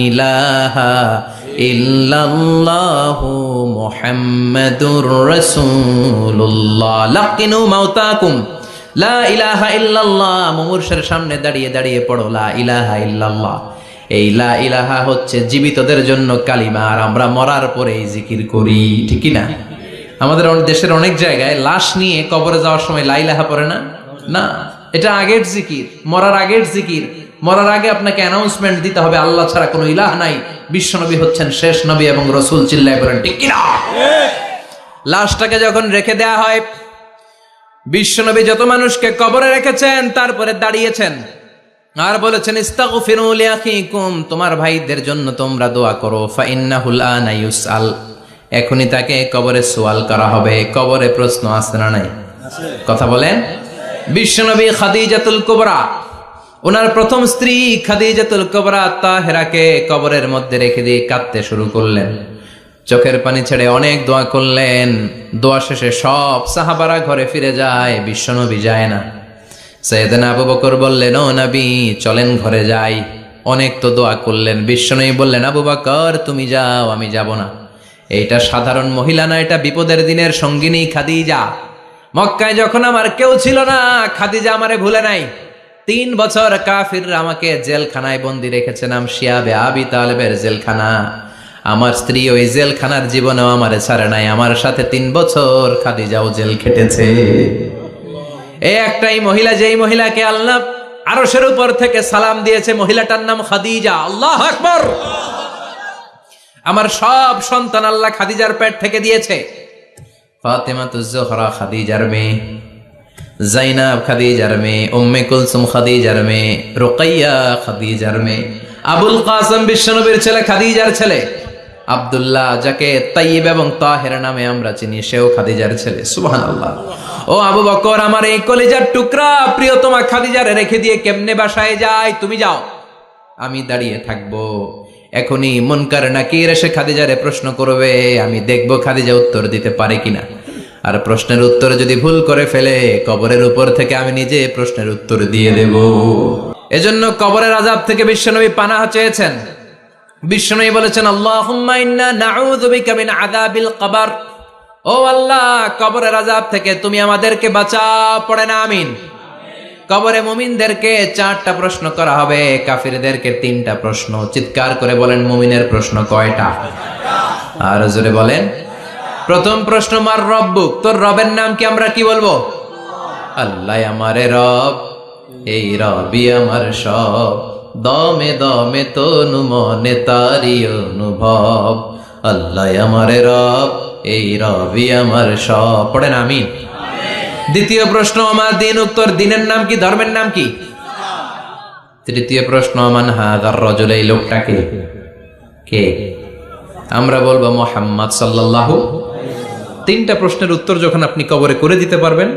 ইলাহা ইল্লাল্লাহু মুহাম্মাদুর রাসূলুল্লাহ। লাকিনু মাউতাকুম লা ইলাহা ইল্লাল্লাহ। মুমূর্ষের সামনে দাঁড়িয়ে দাঁড়িয়ে পড়ো লা ইলাহা ইল্লাল্লাহ। এই লা ইলাহা হচ্ছে জীবিতদের জন্য কালিমা, আর আমরা মরার পরে এই জিকির করি। ঠিক কি না? আমাদের দেশের অনেক জায়গায় লাশ নিয়ে কবরে যাওয়ার সময় লা ইলাহা পড়ে না। না, এটা আগের জিকির, মরার আগের জিকির। মরার আগে আপনাকে অ্যানাউন্সমেন্ট দিতে হবে আল্লাহ ছাড়া কোনো ইলাহ নাই, বিশ্বনবী হচ্ছেন শেষ নবী এবং রাসূল। চিল্লায় বলেন ঠিক কি না? লাশটাকে যখন রেখে দেয়া হয়, বিশ্বনবী যত মানুষকে কবরে রেখেছেন তারপরে দাঁড়িয়েছেন আর বলেছেন ইস্তাগফিরু লিআখিকুম, তোমার ভাইদের জন্য তোমরা দোয়া করো। ফাইন্নাহুল আনা ইউসআল, এখনই তাকে কবরে সওয়াল করা হবে। কবরে প্রশ্ন আছে না নাই? কথা বলেন। বিশ্বনবী খাদিজাতুল কুবরা, ওনার প্রথম স্ত্রী খাদিজাতুল কুবরা তাহেরাকে কবরের মধ্যে রেখে দিয়ে কাঁদতে শুরু করলেন। চোখের পানি ছেড়ে অনেক দোয়া করলেন। দোয়া শেষে সব সাহাবারা ঘরে ফিরে যায়, বিশ্বনবী যায় না। সাইয়েদনা আবু বকর বললেন ও নবী চলেন ঘরে যাই। অনেক তো দোয়া করলেন। বিশ্বনবী বললেন আবু বকর তুমি যাও, আমি যাব না। এইটা সাধারণ মহিলা না, এটা বিপদের দিনের সঙ্গিনী খাদিজা। মক্কায় যখন আমার কেউ ছিল না, খাদিজা আমারে ভুলে নাই। 3 বছর কাফিররা আমাকে জেলখানায় বন্দি রেখেছে, নাম শিয়াবে আবি তালেবের জেলখানা। আমার স্ত্রী ওই জেলখানার জীবনেও আমারে ছাড়ে নাই। আমার সাথে 3 বছর খাদিজাও জেল খেটেছে। এই একটাই মহিলা, যেই মহিলাকে আল্লাহ আরশের উপর থেকে সালাম দিয়েছে, মহিলাটার নাম খাদিজা। আল্লাহু আকবার। আমার সব সন্তান আল্লাহ খাদিজার পেট থেকে দিয়েছে। ফাতেমাতুজ জোহরা খাদিজার মেয়ে, জাইনাব খাদিজার মেয়ে, উম্মে কুলসুম খাদিজার মেয়ে, রুকাইয়া খাদিজার মেয়ে, আবুল কাসেম বিশ্বনবীর ছেলে খাদিজার ছেলে, আব্দুল্লাহ যাকে তাইয়্যিব এবং তাহের নামে আমরা চিনি, সেও খাদিজার ছেলে। সুবহানাল্লাহ। ও আবু বকর, আমার এই কলিজার টুকরা প্রিয়তমা খাদিজারে রেখে দিয়ে কেমনে বাসায় যায়? তুমি যাও, আমি দাঁড়িয়ে থাকবো। এখনই মুনকার নাকির এসে খাদিজারে প্রশ্ন করবে, আমি দেখব খাদিজা উত্তর দিতে পারে কিনা। আর প্রশ্নের উত্তর যদি ভুল করে ফেলে, কবরের উপর থেকে আমি নিজে প্রশ্নের উত্তর দিয়ে দেব। এজন্য কবরের আযাব থেকে বিশ্বনবী পানাহ চেয়েছেন। বিশ্বনবী বলেছেন, আল্লাহুম্মা ইন্না নাউযু বিকা মিন আযাবিল কবর। ও আল্লাহ, কবরের আযাব থেকে তুমি আমাদেরকে বাঁচাও। পড়েন আমিন। কবরে মুমিনদেরকে 4টা প্রশ্ন করা হবে, কাফিরদেরকে 3টা প্রশ্ন। চিৎকার করে বলেন, মুমিনের প্রশ্ন কয়টা? আর জোরে বলেন। প্রথম প্রশ্ন, মার রব্বুক, তোর রবের নাম কি? আমরা কি বলবো? আল্লাহ আমারে রব, এই রবি আমার সব, দমে দমে তনু মনে তারি অনুভব। আল্লাহ আমারে রব, এই রবি আমার সব। পড়েন আমিন। দ্বিতীয় প্রশ্ন, আমার দিন, উত্তর দিনের নাম কি? ধর্মের নাম কি? তৃতীয় প্রশ্ন, মান হাযার রাজুল, এই লোকটাকে কে? আমরা বলবো মুহাম্মদ সাল্লাল্লাহু। 3টা প্রশ্নের উত্তর যখন আপনি কবরে করে দিতে পারবেন,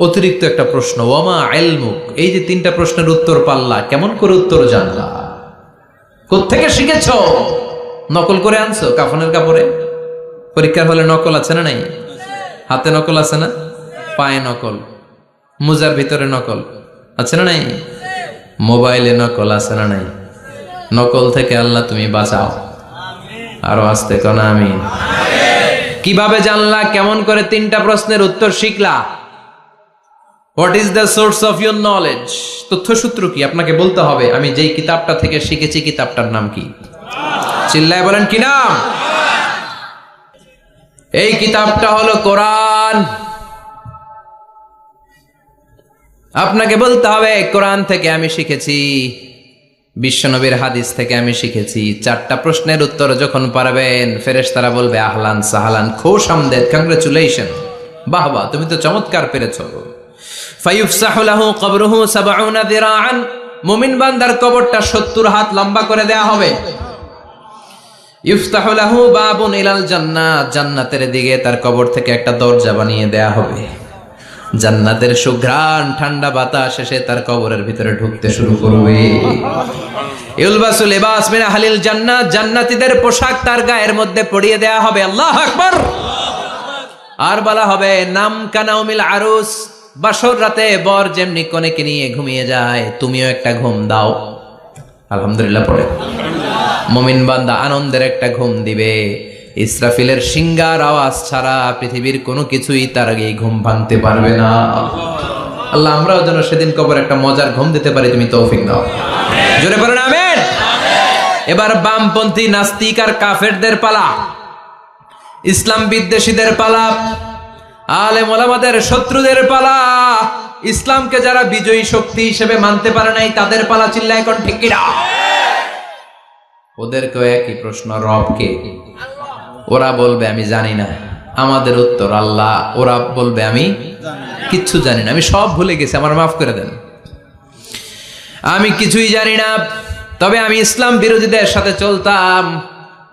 অতিরিক্ত একটা প্রশ্ন, ওয়ামা ইলমুক, এই যে 3টা প্রশ্নের উত্তর পাল্লা, কেমন করে উত্তর জানলা? কোত্থেকে শিখেছো? নকল করে আনছো কাফনের কাপড়ে? পরীক্ষার হলে নকল আছে না নাই? হাতে নকল আছে না? পায়ে নকল, মুজার ভিতরে নকল আছে না নাই? মোবাইলে নকল আছে না নাই? নকল থেকে আল্লাহ তুমি বাঁচাও। আরো আসতে কোন আমিন। কিভাবে জানলা? কেমন করে 3টা প্রশ্নের উত্তর শিখলা? What is the source of your knowledge? তথ্যসূত্র কি? আপনাকে বলতে হবে, আমি যেই কিতাবটা থেকে শিখেছি কিতাবটার নাম কি? চিল্লায় বলেন, কি নাম? এই কিতাবটা হলো কোরআন। আপনাকে বলতে হবে, কোরআন থেকে আমি শিখেছি, বিশ্বনবীর হাদিস থেকে আমি শিখেছি। 4টা প্রশ্নের উত্তর যখন পারবেন, ফেরেশতারা বলবে, আহলান সাহলান, খুশ আমদেদ, কংগ্রেচুলেশন, বাহ বাহ, তুমি তো চমৎকার পেরেছো। ফায়ুফসাহু লাহু কবরুহু 70 যিরাআন, মুমিন বান্দার কবরটা 70 হাত লম্বা করে দেয়া হবে। ইফতাহু লাহু বাবুন ইলাল জান্নাহ, জান্নাতের দিকে তার কবর থেকে একটা দরজা বানিয়ে দেয়া হবে। জান্নাতের সুঘ্রাণ ঠান্ডা বাতাস এসে তার কবরের ভিতরে ঢুকতে শুরু করবে। ইউলবাসু লিবাস মিন আহলিল জান্নাহ, জান্নাতীদের পোশাক তার গায়ের মধ্যে পরিয়ে দেয়া হবে। আল্লাহু আকবার। আর বলা হবে, নাম কানাউমিল আরুস, বাসর রাতে বর যেমনি কনেকে নিয়ে ঘুমিয়ে যায়, তুমিও একটা ঘুম দাও। আলহামদুলিল্লাহ পড়ে। মুমিন বান্দা আনন্দের একটা ঘুম দিবে। ইসরাফিলের সিংগার আওয়াজ ছাড়া পৃথিবীর কোনো কিছুই তার আগে ঘুম ভাঙতে পারবে না। আল্লাহ আমরাও যেন সেদিন কবর একটা মজার ঘুম দিতে পারি, তুমি তৌফিক দাও। জোরে বলেন আমিন। এবার বামপন্থী নাস্তিক আর কাফেরদের পালা, ইসলাম বিদ্বেষীদের পালা, আলেম ওলামাদের শত্রুদের পালা, ইসলামকে যারা বিজয়ী শক্তি হিসেবে মানতে পারে নাই তাদের পালা। চিল্লায় কোন ঠিক কিনা? ওদেরকেও একই প্রশ্ন, রব কে? ওরা বলবে আমি জানি না। আমাদের উত্তর আল্লাহ। ওরা বলবে আমি কিচ্ছু জানি না, আমি সব ভুলে গেছি, আমার মাফ করে দেন, আমি কিছুই জানি না। তবে আমি ইসলাম বিরোধীদের সাথে চলতাম,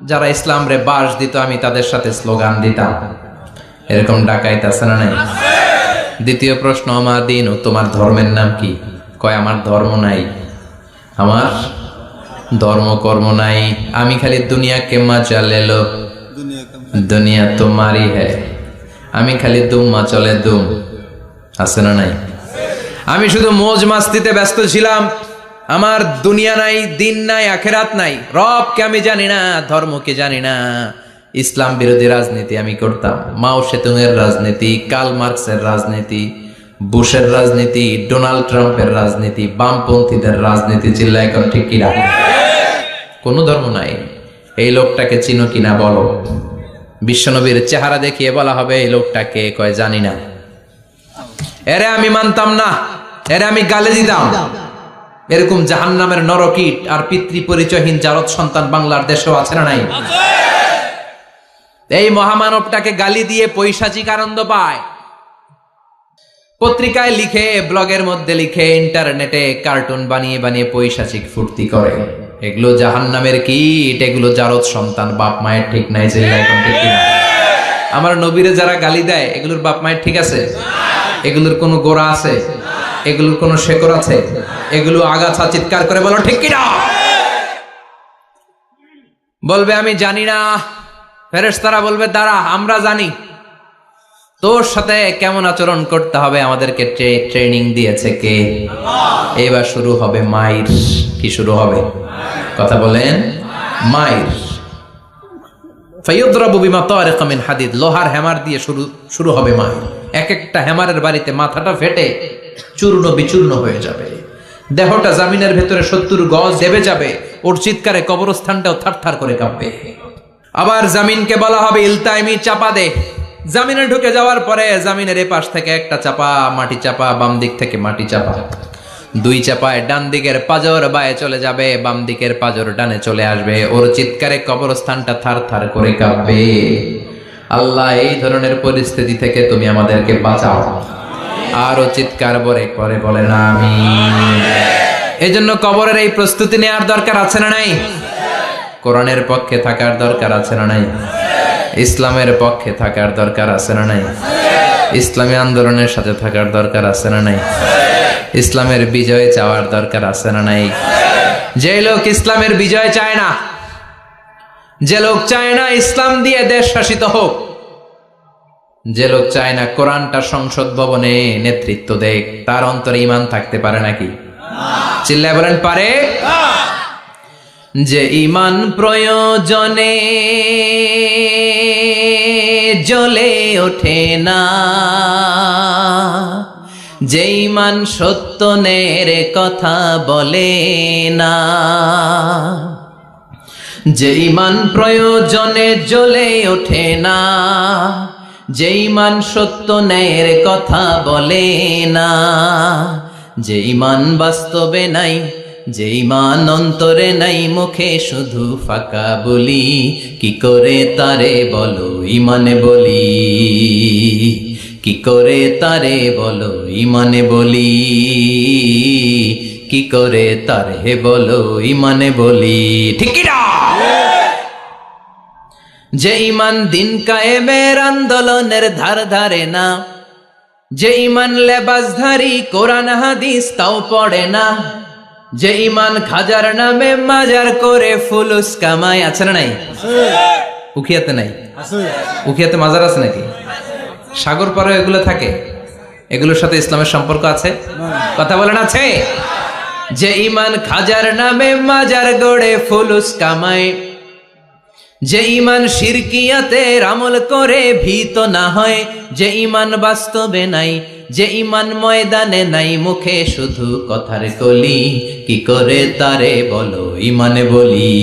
যারা ইসলাম রে বাস দিত আমি তাদের সাথে স্লোগান দিতাম। এরকম ডাকাইত আছে না নাই? দ্বিতীয় প্রশ্ন, আমার দিন, ও তোমার ধর্মের নাম কি? কয় আমার ধর্ম নাই, আমার ধর্ম কর্ম নাই, আমি খালি দুনিয়া কে মজা লেলো, দুনিয়া তোমারই হ্যায়, আমি খালি দুম্মা চলে দুম। আছে না নাই? আমি শুধু মৌজ মাস্তিতে ব্যস্ত ছিলাম, আমার দুনিয়া নাই, দিন নাই, আখেরাত নাই, রবকে আমি জানি না, ধর্মকে জানি না। ইসলাম বিরোধী রাজনীতি আমি করতাম, মাও সেতুংয়ের রাজনীতি, কার্ল মার্কসের রাজনীতি, বুশের রাজনীতি, ডোনাল্ড ট্রাম্পের রাজনীতি, বামপন্থীদের রাজনীতি। চিল্লা এখন ঠিক কিনা? কোনো ধর্ম নাই। এই লোকটাকে চিনো কিনা বলো? বিশ্বনবীর চেহারা দেখিয়ে বলা হবে এই লোকটাকে, কয় জানি না। এরে আমি মানতাম না, এরে আমি গালে দিতাম। এরকম জাহান্নামের নরকীট আর পিতৃ পরিচয়হীন জারদ সন্তান বাংলার দেশেও আছে না নাই? এই মহামানবটাকে গালি দিয়ে পৈশাচিক আনন্দ পায়। পত্রিকায় লিখে, ব্লগের মধ্যে লিখে, ইন্টারনেটে কার্টুন বানিয়ে বানিয়ে পৈশাচিক ফুর্তি করে। এগুলো জাহান্নামের কীট, এগুলো জারদ সন্তান, বাপ মায়ের ঠিক নাই। চিল্লায় এখন ঠিক কিনা? আমার নবীরে যারা গালি দেয় এগুলোর বাপ মায়ের ঠিক আছে? এগুলোর কোনো গোড়া আছে? এগুলোর কোনো শেকড় আছে? এগুলো আগাছা। চিৎকার করে বলো ঠিক কিনা। বলবে আমি জানি না। ফেরেশতারা বলবে দাঁড়া, আমরা জানি। তোর সাথে কেমন আচরণ করতে হবে আমাদেরকে ট্রেনিং দিয়েছে কে? এবার শুরু হবে মাইর। কি শুরু হবে? কথা বলেন, মাইর। ফায়ুদরাবু বিমা তারিকা মিন হাদিদ, লোহার হ্যামার দিয়ে শুরু হবে মাইর। এক একটা হ্যামারের বাড়িতে মাথাটা ফেটে চূর্ণ বিচূর্ণ হয়ে যাবে, দেহটা জামিনের ভেতরে 70 গজ দেবে যাবে, ওর চিৎকারে কবরস্থানটাও থারথার করে কাঁপবে। আবার জামিনকে বলা হবে ইলতাইমি, চাপা দে। জামিনে ঢুকে যাওয়ার পরে জামিনের এপাশ থেকে একটা চাপা, মাটি চাপা, বাম দিক থেকে মাটি চাপা, 2 চাপায় ডান দিকের পাজর বায়ে চলে যাবে, বাম দিকের পাজর ডানে চলে আসবে। ওর চিৎকারে কবরস্থানটা থারথার করে কাঁপবে। আল্লাহ, এই ধরনের পরিস্থিতি থেকে তুমি আমাদেরকে বাঁচাও। আরো চিৎকার করে বলেন আমিন। এজন্য কবরের এই প্রস্তুতি নেওয়ার দরকার আছে না নাই? কোরআনের পক্ষে থাকার দরকার আছে না নাই? ইসলামের পক্ষে থাকার দরকার আছে না নাই? ইসলামী আন্দোলনের সাথে থাকার দরকার আছে না নাই? ইসলামের বিজয় চাওয়ার দরকার আছে না নাই? যে লোক ইসলামের বিজয় চায় না, যে লোক চায় না ইসলাম দিয়ে দেশ শাসিত হোক, যে লোক চায় না কোরআনটা সংসদ ভবনে নেতৃত্ব দেয়, তার অন্তরে ঈমান থাকতে পারে নাকি? চিল্লায় বলেন পারে? যে ঈমান প্রয়োজনে জ্বলে ওঠে না, যে ঈমান সত্যনের কথা বলে না, যে ঈমান প্রয়োজনে জ্বলে ওঠে না, যে ঈমান সত্য ন্যায়ের কথা বলে না, যে ঈমান বাস্তবে নাই, যে ঈমান অন্তরে নাই, মুখে শুধু ফাঁকা বলি, কি করে তারে বলো ঈমানে বলি, কি করে তারে বলো ঈমানে বলি, কি করে তারে বলো ঈমানে বলি। ঠিক কি না? যে ঈমান দিন কায়েমের আন্দোলনের ধার ধারে না, যে ঈমান লেবাসধারী কোরআন হাদিস তাও পড়ে না, যে ঈমান খাজার নামে মাজার করে ফুলুস কামাই, আছে না নাই? উখিয়াতে নাই? উখিয়াতে মাজার আছে নাকি? সাগর পারে এগুলো থাকে? এগুলোর সাথে ইসলামের সম্পর্ক আছে? কথা বলেন আছে? যে ঈমান খাজার নামে মাজার গড়ে ফুলুস কামায়, যে ঈমান শিরকিয়াতের আমল করে ভীত না হয়, যে ঈমান বাস্তবে নাই, যে ঈমান ময়দানে নাই, মুখে শুধু কথার কলি, কি করে তারে বলো ঈমানে বলি,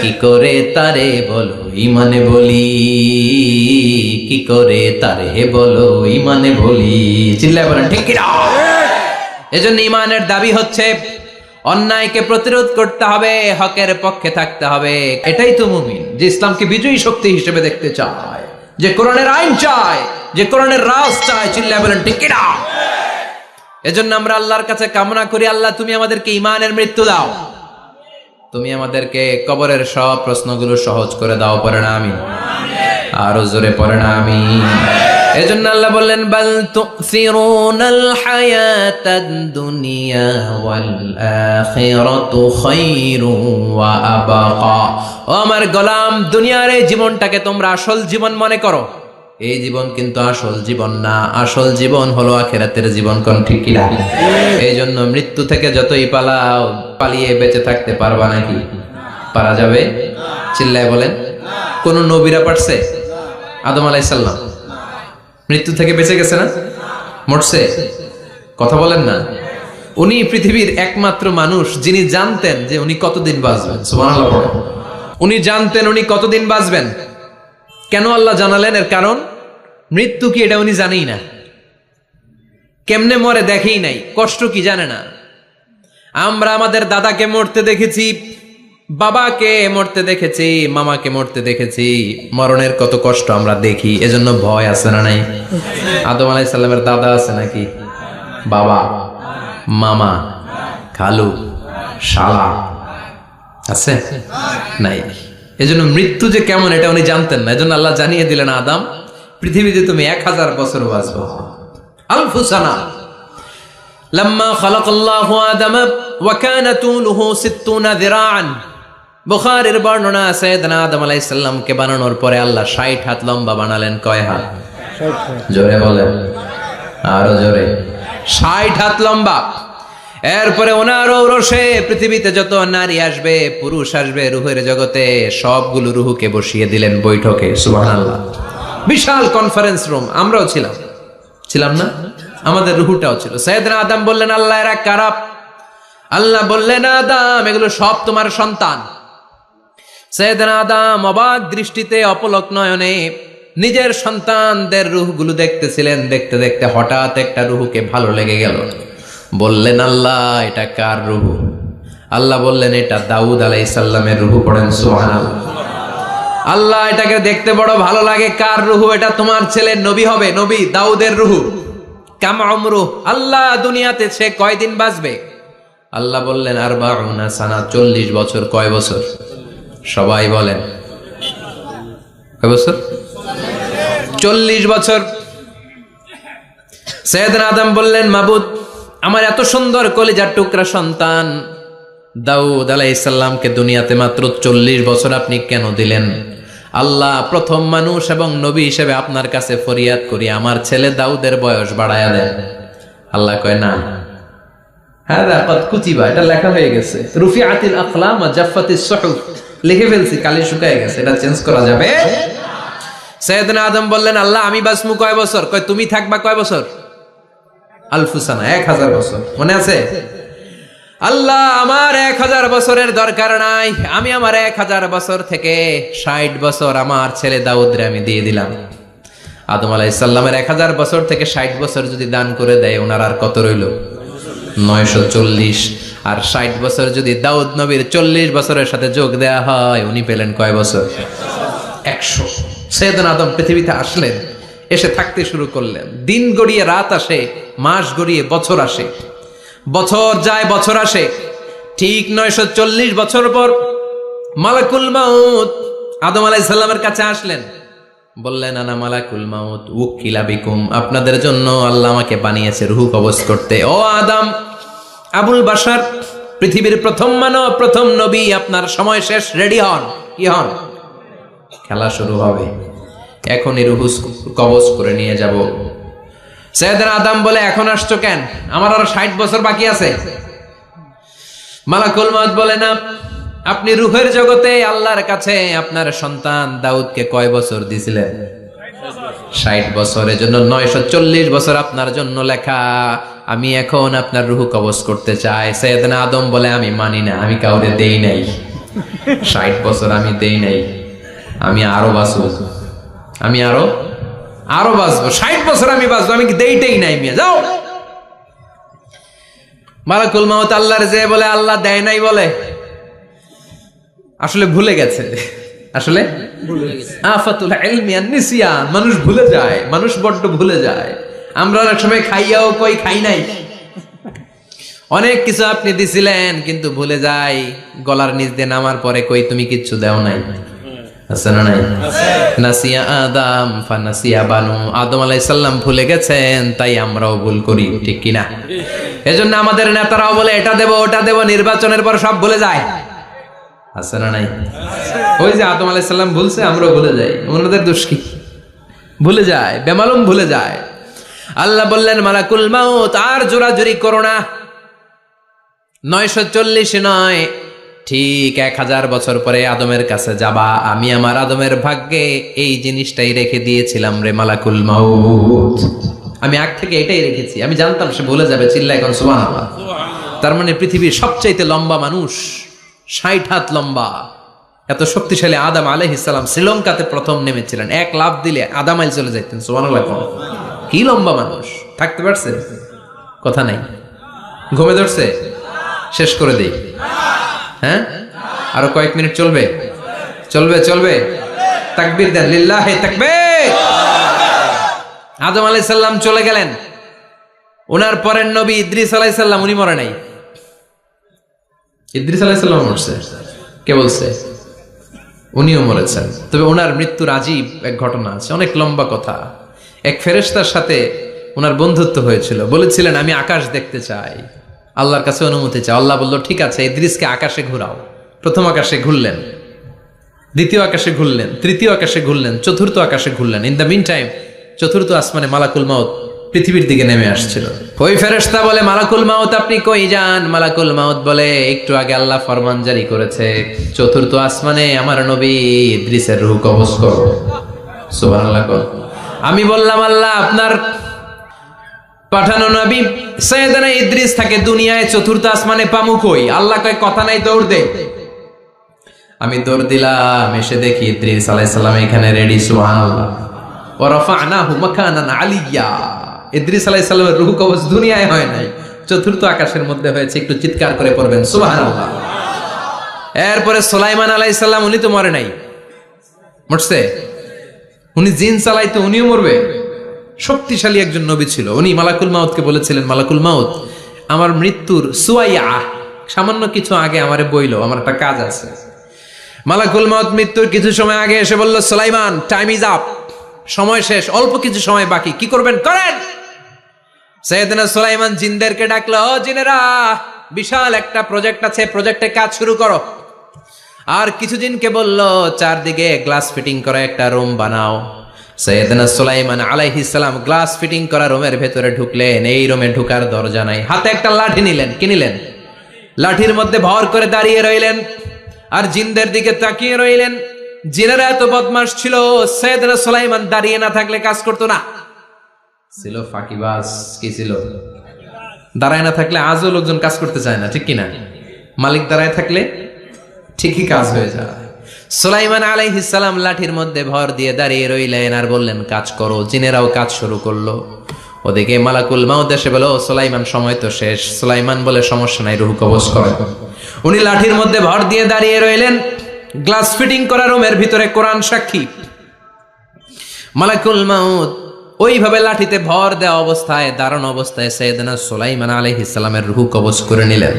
কি করে তারে বলো ঈমানে বলি, কি করে তারে বলো ঈমানে বলি। চিল্লায় বলেন ঠিক কি না? এজন্য ঈমানের দাবি হচ্ছে অন্যায়কে প্রতিরোধ করতে হবে, হকের পক্ষে থাকতে হবে। এটাই তো মুমিন, যে ইসলামকে বিজয়ী শক্তি হিসেবে দেখতে চায়, যে কোরআনের আইন চায়, যে কোরআনের রাজ চায়। চিল্লায় বলেন ঠিক কি না? এজন্য আমরা আল্লাহর কাছে কামনা করি, আল্লাহ তুমি আমাদেরকে ঈমানের মৃত্যু দাও, তুমি আমাদেরকে কবরের সব প্রশ্নগুলো সহজ করে দাও। পড়ে না আমিন? আরো জোরে পড়ে না আমিন? এজন্য আল্লাহ বললেন বাল তুসিরুনাল হায়াতাদ দুনিয়া ওয়াল আখিরাতু খায়রু ওয়া আবাকা। ও আমার গোলাম, দুনিয়ার এই জীবনটাকে তোমরা আসল জীবন মনে করো, এই জীবন কিন্তু আসল জীবন না। আসল জীবন হলো আখিরাতের জীবন। কোন ঠিক কি না? এই জন্য মৃত্যু থেকে যতই পালাও, পালিয়ে বেঁচে থাকতে পারবা নাকি? পারা যাবে? চিল্লায় বলেন। কোন নবীরা পারছে? আদম আলাইহিস সালাম মৃত্যু থেকে বেঁচে গেছে না? মরছে? কথা বলেন না। উনি পৃথিবীর একমাত্র মানুষ যিনি জানতেন যে উনি কতদিন বাঁচবেন। সুবহানাল্লাহ। উনি জানতেন উনি কতদিন বাঁচবেন। কেন আল্লাহ জানালেন? এর কারণ মৃত্যু কি এটা উনি জানেই না, কেমনে মরে দেখেই নাই, কষ্ট কি জানে না। আমরা আমাদের দাদাকে মরতে দেখেছি, বাবাকে মরতে দেখেছি, মামাকে মরতে দেখেছি, মরণের কত কষ্ট আমরা দেখি, এজন্য ভয় আছে না নাই? আদম আলাইহিস সালামের দাদা আছে নাকি? বাবা, মামা, খালু, শালা আছে নাই? এজন্য মৃত্যু যে কেমন এটা উনি জানতেন না। এজন্য আল্লাহ জানিয়ে দিলেন আদম পৃথিবীতে তুমি 1000 বছর বাঁচবো। আলফু সানা। লাম্মা খালাকাল্লাহু আদামা ওয়া কানা তুলুহু 60 যিরাআন। বুখারীর বর্ণনা, সাইয়েদনা আদম আলাইহিস সালামকে বানানোর পরে আল্লাহ 60 হাত লম্বা বানালেন। কয় হাত? 60 হাত। জোরে বলেন, আরো জোরে। 60 হাত লম্বা। এরপরে ওনার ঔরসে পৃথিবীতে যত নারী আসবে, পুরুষ আসবে রূহের জগতে, সবগুলো রূহকে বসিয়ে দিলেন বৈঠকে। সুবহানাল্লাহ। বিশাল কনফারেন্স রুম। আমরাও ছিলাম না? আমাদের রূহটাও ছিল। সাইয়েদনা আদম বললেন, আল্লাহ এরা কারা? আল্লাহ বললেন, আদম এগুলো সব তোমার সন্তান। সাইয়েদনা আদম অবাক দৃষ্টিতে, অপলক নয়নে নিজের সন্তানদের রূহগুলো দেখতেছিলেন। দেখতে দেখতে হঠাৎ একটা রূহকে ভালো লেগে গেল। বললেন, আল্লাহ এটা কার রূহ? আল্লাহ বললেন, এটা দাউদ আলাইহিস সালামের রূহ। পড়েন সুবহানাল্লাহ। আল্লাহ এটাকে দেখতে বড় ভালো লাগে। কার রূহ? এটা তোমার ছেলে নবী হবে, নবী দাউদের রূহ। কাম উমরু, আল্লাহ দুনিয়াতে সে কয়দিন বাঁচবে? আল্লাহ বললেন, 40 সানা, 40 বছর। কয় বছর? সবাই বলেন, কয় বছর? 40 বছর। সাইয়েদনা আদম বললেন, মাবুদ আমার এত সুন্দর কলিজার টুকরা সন্তান দাউদ আলাইহিস সালামকে দুনিয়াতে মাত্র 40 বছর আপনি কেন দিলেন? আল্লাহ, প্রথম মানুষ এবং নবী হিসেবে আপনার কাছে ফরিয়াদ করি, আমার ছেলে দাউদের বয়স বাড়ায়া দেন। আল্লাহ কয়, না, হাদা কদ কুতিবা, এটা লেখা হয়ে গেছে। রুফিআতিল আকলাম ওয়া জাফফাতিস সুহুফ, লিখে ফেলছি, কালি শুকায় গেছে, এটা চেঞ্জ করা যাবে। সাইয়েদনা আদম বললেন, আল্লাহ আমি বাঁচমু কয় বছর? কয় তুমি থাকবা কয় বছর? আলফু সানা, 1000 বছর। মনে আছে? আল্লাহ আমার 1000 বছরের দরকার নাই, আমি আমার 1000 বছর থেকে 60 বছর আমার ছেলে দাউদরে আমি দিয়ে দিলাম। আদম আলাইহিস সালামের 1000 বছর থেকে 60 বছর যদি দান করে দেয়, ওনার আর কত রইল? 940। আর 60 বছর যদি দাউদ নবীর 40 বছরের সাথে যোগ দেয়া হয়, উনি পেলেন কয় বছর? 100। সাইয়েদনা আদম পৃথিবীতে আসলেন, এসে থাকতে শুরু করলেন। দিন গড়িয়ে রাত আসে, মাস গড়িয়ে বছর আসে, বছর যায় বছর আসে। ঠিক 940 বছর পর মালাকুল মাউত আদম আলাইহিস সালামের কাছে আসলেন। বললেন, আনা মালাকুল মাউত উকিলা বিকুম, আপনাদের জন্য আল্লাহ আমাকে বানিয়েছে রূহ কবজ করতে। ও আদম, আবুল বাশার, পৃথিবীর প্রথম মানব, প্রথম নবী, আপনার সময় শেষ, রেডি হন। কি হন? খেলা শুরু হবে, এখনই রূহ কবজ করে নিয়ে যাব। সাইয়েদনা আদম বলে, এখন আসছো কেন? আমার আরো 60 বছর বাকি আছে। মালাকুল মাউত বলে, না, আপনি রূহের জগতে আল্লাহর কাছে আপনার সন্তান দাউদকে কয় বছর দিয়েছিলেন? 60 বছরের জন্য 940 বছর আপনার জন্য লেখা। আমি এখন আপনার রূহ কবজ করতে চাই। সাইয়েদনা আদম বলে, আমি মানি না, আমি কাউরে দেই নাই। 60 বছর আমি দেই নাই, আমি আরো বাঁচবো, আমি আরো বাঁচবো, 60 বছর আমি বাঁচবো, আমি দেইটাই নাই। মিয়া যাও। মালাকুল মাউত আল্লাহর যে বলে, আল্লাহ দেয় নাই বলে, আসলে ভুলে গেছে। আসলে আফাতুল ইলমি আন নিসিয়ান, মানুষ ভুলে যায়, মানুষ বড্ড ভুলে যায়। আমরা অনেক সময় খাইয়াও কই খাই নাই। অনেক কিছু আপনি দিছিলেন কিন্তু ভুলে যাই, গলার নিচ দিয়ে নামার পরে কই তুমি কিচ্ছু দেও নাই। আছে না নাই? নাসিয়া আদম ফানাসিয়া বানু, আদম আলাইহিস সালাম ভুলে গেছেন, তাই আমরাও ভুল করি, ঠিক কি না? এজন্য আমাদের নেতারাও বলে এটা দেব ওটা দেব, নির্বাচনের পর সব ভুলে যায়। আছে না নাই? ওই যে আদম আলাইহিস সালাম ভুলছে, আমরাও ভুলে যাই। ওনাদের দোষ কি? ভুলে যায়, বেমালুম ভুলে যায়। আল্লাহ বললেন, মালাকুল মাউত আর জোরাজুরি করো না। 940 নয়, ঠিক 1000 বছর পরে আদমের কাছে যাবা। আমি আমার আদমের ভাগ্যে এই জিনিসটাই রেখে দিয়েছিলাম রে মালাকুল মাউত। আমি আগ থেকে এটাই রেখেছি, আমি জানতাম সে ভুলে যাবে। চিল্লা এখন সুবহানাল্লাহ। তার মানে পৃথিবীর সবচাইতে লম্বা মানুষ, 60 হাত লম্বা, এত শক্তিশালী আদম আলাইহিস সালাম শ্রীলঙ্কাতে প্রথম নেমেছিলেন। 1 লাফ দিলে আধা মাইল চলে যেতেন। সুবহানাল্লাহ। কি লম্বা মানুষ! থাকতে পারছে? কথা নাই। ঘুমে ধরছে? শেষ করে দেই। হ্যাঁ, আরো কয়েক মিনিট চলবে? চলবে চলবে। তাকবীর দেন, লিল্লাহি তাকবীর। আদম আলাইহিস সালাম চলে গেলেন। ওনার পরের নবী ইদ্রিস আলাইহিস সালাম, উনি মরে নাই। ইদ্রিস আলাইহিস সালাম মরছে। কে বলছে? উনিও মরেছেন। তবে ওনার মৃত্যুর আজীব এক ঘটনা আছে, অনেক লম্বা কথা। এক ফেরেশতার সাথে ওনার বন্ধুত্ব হয়েছিল, বলেছিলেন আমি আকাশ দেখতে চাই, আল্লাহর কাছে অনুমতি চাই। আল্লাহ বলল ঠিক আছে, ইদ্রিসকে আকাশে ঘুরাও। প্রথম আকাশে ঘুরলেন, দ্বিতীয় আকাশে ঘুরলেন, তৃতীয় আকাশে ঘুরলেন, চতুর্থ আকাশে ঘুরলেন। ইন দ্য মিন টাইম চতুর্থ আসমানে মালাকুল মাউত পৃথিবীর দিকে নেমে আসছিল। ওই ফেরেশতা বলে মালাকুল মাউত আপনি কই যান? মালাকুল মাউত বলে একটু আগে আল্লাহ ফরমান জারি করেছে চতুর্থ আসমানে আমার নবী ইদ্রিসের রূহ কবজ করো। সুবহানাল্লাহ। আমি বললাম আল্লাহ আপনার পাঠানো নবী সৈয়দনা ইদ্রিস থাকে দুনিয়ায়, চতুর্থ আসমানে পামু কই? আল্লাহ কয় কথা নাই, দৌড় দে। আমি দৌড় দিলাম, এসে দেখি ইদ্রিস আলাইহিস সালাম এখানে রেডি। সুবহানাল্লাহ। ওয়া রাফা'নাহু মাকানান আলিয়্যা। ইদ্রিস আলাইহিস সালামের রূহ কবজ দুনিয়ায় হয় নাই, চতুর্থ আকাশের মধ্যে হয়েছে। একটু চিৎকার করে পড়বেন সুবহানাল্লাহ। এরপরে সুলাইমান আলাইহিস সালাম, উনি তো মরে নাই, মরছে? উনি জিন চালাইতো, উনিও মরবে? শক্তিশালী একজন নবী ছিল উনি। মালাকুল মাউতকে বলেছিলেন মালাকুল মাউত আমার মৃত্যুর সুয়াইয়া সামান্য কিছু আগে আমারে বইলো, আমার একটা কাজ আছে। মালাকুল মাউত মৃত্যুর কিছু সময় আগে এসে বলল সুলাইমান টাইম ইজ আপ, সময় শেষ, অল্প কিছু সময় বাকি, কি করবেন করেন। সাইয়েদনা সুলাইমান জিনদেরকে ডাকলো, ও জিনেরা, বিশাল একটা প্রজেক্ট আছে, প্রজেক্টে কাজ শুরু করো। আর কিছু জিনকে বলল চারদিকে গ্লাস ফিটিং করা একটা রুম বানাও। সাইয়েদনা সুলাইমান আলাইহিস সালাম গ্লাস ফিটিং করা রুমের ভেতরে ঢুকলেন। এই রুমে ঢুকার দরজা নাই, হাতে একটা লাঠি নিলেন। কি নিলেন? লাঠির মধ্যে ভর করে দাঁড়িয়ে রইলেন আর জিনদের দিকে তাকিয়ে রইলেন। জিনেরা এত বদমাশ ছিল, সাইয়েদনা সুলাইমান দাঁড়িয়ে না থাকলে কাজ করতো না, ছিল ফাঁকিবাজ। কি ছিল? দাঁড়ায় না থাকলে আজও লোকজন কাজ করতে চায় না, ঠিক কিনা? মালিক দাঁড়ায় থাকলে ঠিকই কাজ হয়ে যায়। সুলাইমান আলাইহিস সালাম লাঠির মধ্যে ভর দিয়ে দাঁড়িয়ে রইলেন আর বললেন কাজ করো। জিনেরাও কাজ শুরু করলো। ওদিকে মালাকুল মাউত এসে বলে, ও সুলাইমান সময় তো শেষ। সুলাইমান বলে সমস্যা নাই, রূহ কবজ করে। উনি লাঠির মধ্যে ভর দিয়ে দাঁড়িয়ে রইলেন। গ্লাস ফিটিং করা রুমের ভিতরে কোরআন সাক্ষী। মালাকুল মাউত ওইভাবে লাঠিতে ভর দেওয়া অবস্থায়, দাঁড়ানো অবস্থায় সাইয়েদনা সুলাইমান আলাইহিস সালামের রূহ কবজ করে নিলেন।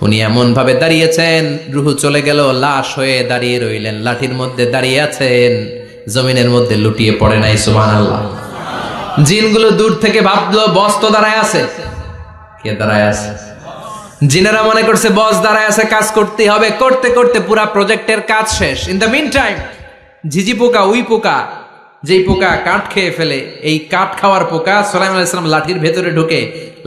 উনি এমন ভাবে দাঁড়িয়েছেন, রূহ চলে গেল, লাশ হয়ে দাঁড়িয়ে রইলেন। লাঠির মধ্যে দাঁড়িয়ে আছেন, জমিনের মধ্যে লুটিয়ে পড়ে নাই। সুবহানাল্লাহ। জিনগুলো দূর থেকে ভাবলো বস তো দাঁড়ায় আছে। কে দাঁড়ায় আছে? জিনেরা মনে করছে বস দাঁড়ায় আছে, কাজ করতে হবে। করতে করতে পুরা প্রজেক্টের কাজ শেষ। ইন দ্য মিন টাইম ঝিঝি পোকা, উই পোকা, যেই পোকা কাঠ খেয়ে ফেলে, এই কাঠ খাওয়ার পোকা সুলাইমান আলাইহিস সালাম লাঠির ভেতরে ঢুকে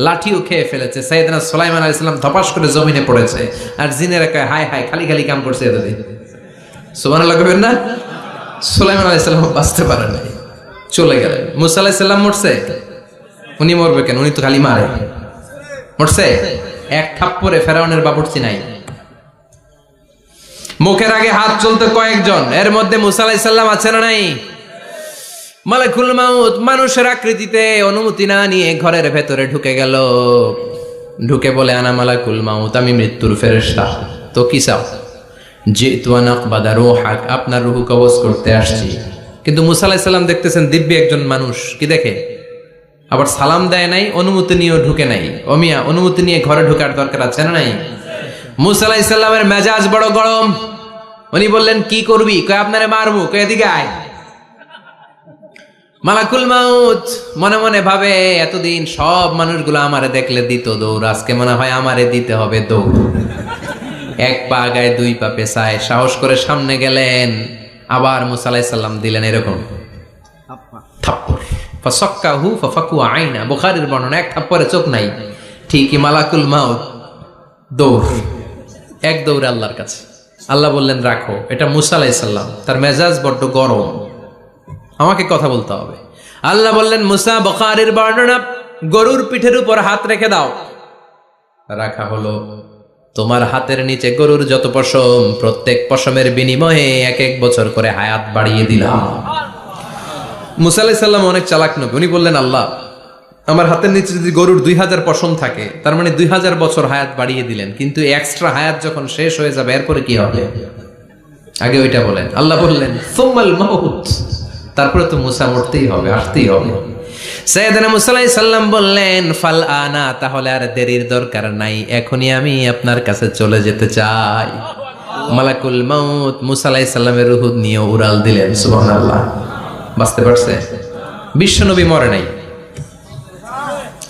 লাঠিও খেয়ে ফেলেছে। সাইয়েদনা সুলাইমান আলাইহিস সালাম ধপাস করে জমিনে পড়েছে। আর জিনেরা কয় হায় হায়, খালি খালি কাম করছে এতদিন। সুবহানাল্লাহ কইবেন না? সুলাইমান আলাইহিস সালাম বাঁচতে পারে নাই, চলে গেলেন। মুসা আলাইহিস সালাম মরছে? উনি মরবে কেন? উনি তো খালি মারে। মরছে? এক থাপ্পড়ে ফেরাউনের বাবুর্চি নাই। মুখের আগে হাত চলতে কয়েকজন, এর মধ্যে মুসা আলাইহিস সালাম আছে না নাই? মালাকুল মাউত মানুষের আকৃতিতে অনুমতি না নিয়ে ঘরের ভেতরে ঢুকে গেল। ঢুকে বলে আনা মালাকুল মাউত, আমি মৃত্যুর ফেরেশতা। তো কি চাও? জিতু আন আকবাদা রূহাক, আপনার রূহ কবজ করতে আসছি। কিন্তু মুসা আলাইহিস সালাম দেখতেছেন দিব্যি একজন মানুষ, কি দেখে? আবার সালাম দেয় নাই, অনুমতি নিয়েও ঢুকে নাই। অমিয়া অনুমতি নিয়ে ঘরে ঢোকার দরকার আছে না নাই? মুসা আলাইহিস সালামের মেজাজ বড় গরম। উনি বললেন কি করবি? কয় আপনারে মারবো। কয় এদিকে আয়। মালাকুল মাউত মনে মনে ভাবে এতদিন সব মানুষগুলো আমারে দেখলে দিত দৌড়, আজকে মনে হয় আমারে দিতে হবে দৌড়। এক পা গায়ে দুই পা পেছায় সাহস করে সামনে গেলেন। আবার মুসা আলাইহিস সালাম দিলেন এরকম থাপ্পড়। ফাসাক্কাহু ফাফাকু আইনা, বুখারীর বর্ণনা, এক থাপ্পড়ে চোখ নাই। ঠিকই মালাকুল মাউত দৌড়, এক দৌড়ে আল্লাহর কাছে। আল্লাহ বললেন রাখো, এটা মুসা আলাইহিস সালাম, তার মেজাজ বড্ড গরম, আমাকে কথা বলতে হবে। আল্লাহ বললেন মুসা, বুখারীর বর্ণনা, গরুর পিঠের উপর হাত রেখে দাও। রাখা হলো। তোমার হাতের নিচে গরুর যত পশম, প্রত্যেক পশমের বিনিময়ে এক এক বছর করে হায়াত বাড়িয়ে দিলাম। মুসা আলাইহিস সালাম অনেক চালাক নবী। উনি বললেন আল্লাহ আমার হাতের নিচে যদি গরুর 2000 পশম থাকে, তার মানে 2000 বছর হায়াত বাড়িয়ে দিলেন। কিন্তু এক্সট্রা হায়াত যখন শেষ হয়ে যাবে এরপরে কি হবে? আগে ওইটা বলেন। আল্লাহ বললেন সুম্মাল মাউত, তারপরে তো মুসা মরতেই হবে, আসতেই হবে। সাইয়েদনা মুসা আলাইহিস সালাম বললেন ফাল আনা, তাহলে আর দেরির দরকার নাই, এখনই আমি আপনার কাছে চলে যেতে চাই। মালাকুল মাউত মুসা আলাইহিস সালামের রূহ নিয়ে উড়াল দিলেন। সুবহানাল্লাহ। বাঁচতে পারছে? বিশ্বনবী মরে নাই,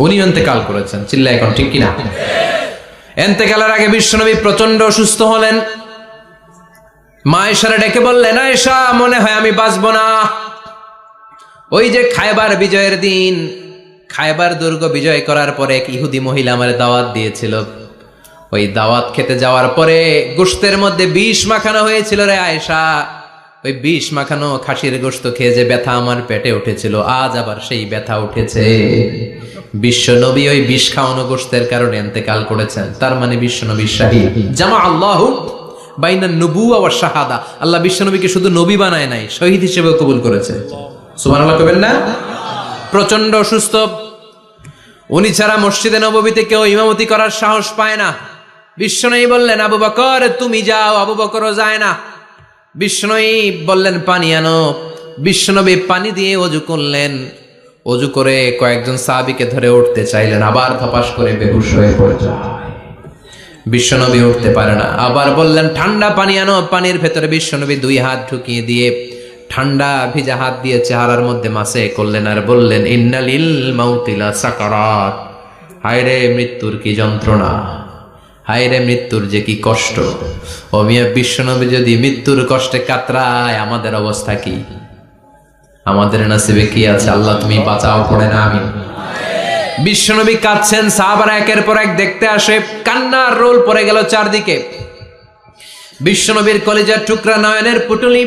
উনি ইন্তেকাল করেছেন। চিল্লায় এখন ঠিক কিনা? ইন্তেকালের আগে বিশ্বনবী প্রচন্ড অসুস্থ হলেন। মা আয়েশারে ডেকে বললেন, আয়েশা, মনে হয় আমি বাঁচব না। ওই যে খায়বার বিজয়ের দিন, খায়বার দুর্গ বিজয় করার পরে এক ইহুদি মহিলা আমার দাওয়াত দিয়েছিল। ওই দাওয়াত খেতে যাওয়ার পরে গোশতের মধ্যে বিষ মাখানো হয়েছিল রে আয়েশা। ওই বিষ মাখানো খাসির গোশত খেয়ে যে ব্যথা আমার পেটে উঠেছিল, আজ আবার সেই ব্যথা উঠেছে। বিশ্বনবী ওই বিষ খাওয়ানো গোশতের কারণে ইন্তেকাল করেছেন। তার মানে বিশ্বনবী শাহীদ। জামা আল্লাহু বাইনা নবুওয়া ওয়া শাহাদা। আল্লাহ বিশ্বনবীকে শুধু নবী বানায় নাই, শহীদ হিসেবেও কবুল করেছে। সুবহানাল্লাহ কইবেন না? প্রচন্ড অসুস্থ, উনি ছাড়া মসজিদে নববীতে কেউ ইমামতি করার সাহস পায় না। বিশ্বনবী বললেন, আবু বকর তুমি যাও। আবু বকরও যায় না। বিশ্বনবী বললেন, পানি আনো। বিশ্বনবী পানি দিয়ে ওযু করলেন। ওযু করে কয়েকজন সাহাবীকে ধরে উঠতে চাইলেন, আবার ধপাস করে বেহুশ হয়ে পড়ে যায়। বিশ্বনবী উঠতে পারে না। আবার বললেন, ঠান্ডা পানি আনো। পানির ভেতরে বিশ্বনবী 2 হাত ঢুকিয়ে দিয়ে ঠান্ডা ভিজা হাত দিয়ে চেহারার মধ্যে মাসে করলেন আর বললেন, ইন্নালিল মাউতিলা সাকারাত। হায়রে মৃত্যুর কি যন্ত্রণা, হায়রে মৃত্যুর যে কি কষ্ট। ও মিয়া, বিশ্বনবী যদি মৃত্যুর কষ্টে কাতরায়, আমাদের অবস্থা কি? আমাদের নসিবে কি আছে? আল্লাহ তুমি বাঁচাও, পড়ে না আমি। বিশ্বনবী কাঁদছেন, সাহাবারা একের পর এক দেখতে আসে। কান্নার রোল পড়ে গেল চারদিকে। বিশ্বনবীর কলিজার টুকরা নয়নের পুটুলি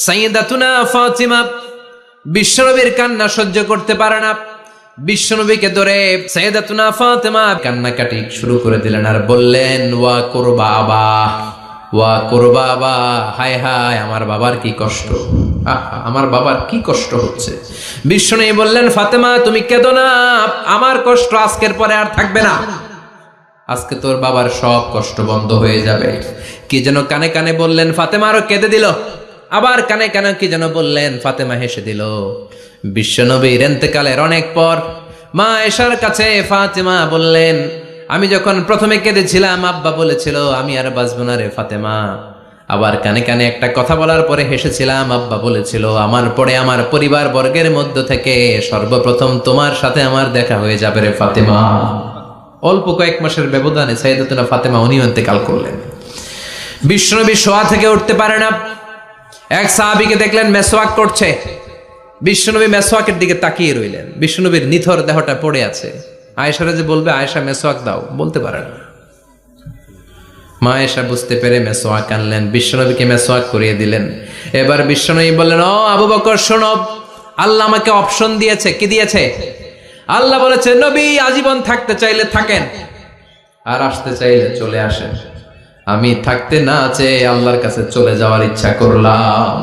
সাইয়্যিদাতুনা ফাতিমা বিশ্বনবীর কান্না সহ্য করতে পারে না। বিশ্বনবীকে ধরে সাইয়্যিদাতুনা ফাতিমা কান্নাকাটি শুরু করে দিলেন আর বললেন, ওয়া কুরবাবা, ওয়া কুরবাবা, হায় হায় আমার বাবার কি কষ্ট, আমার বাবার কি কষ্ট হচ্ছে। বিশ্বনবী বললেন, ফাতেমা তুমি কেঁদো না, আমার কষ্ট আজকের পরে আর থাকবে না। আজকে তোর বাবার সব কষ্ট বন্ধ হয়ে যাবে। কি যেন কানে কানে বললেন, ফাতেমা আরো কেঁদে দিল। আবার কানে কানে কি যেন বললেন, ফাতেমা হেসে দিল। বিশ্বনবীর ইন্তেকালের অনেক পর মা আয়েশার কাছে ফাতেমা বললেন, আমি যখন প্রথমে কেঁদেছিলাম আব্বা বলেছিল আমি আর বাঁচবো না রে ফাতেমা। আবার কানে কানে একটা কথা বলার পরে হেসেছিলাম, আব্বা বলেছিল আমার পরে আমার পরিবার বর্গের মধ্য থেকে সর্বপ্রথম তোমার সাথে আমার দেখা হয়ে যাবে রে ফাতেমা। অল্প কয়েক মাসের ব্যবধানে সাইয়্যিদাতুনা ফাতেমা উনিও ইন্তেকাল করলেন। বিশ্বনবী শোয়া থেকে উঠতে পারে না। এক সাহাবীকে দেখলেন মেসওয়াক করছে। বিশ্বনবী মেসওয়াকের দিকে তাকিয়ে রইলেন। বিশ্বনবীর নিথর দেহটা পড়ে আছে। আয়েশারা যে বলবে আয়েশা মেসওয়াক দাও, বলতে পারে না। মা আয়েশা বুঝতে পেরে মেসওয়াক আনলেন, বিশ্বনবীকে মেসওয়াক করিয়ে দিলেন। এবার বিশ্বনবী বললেন, ও আবু বকর শোনো, আল্লাহ আমাকে অপশন দিয়েছে। কি দিয়েছে? আল্লাহ বলেছে নবী আজীবন থাকতে চাইলে থাকেন, আর আসতে চাইলে চলে আসেন। আমি থাকতে না চেয়ে আল্লাহর কাছে চলে যাওয়ার ইচ্ছা করলাম।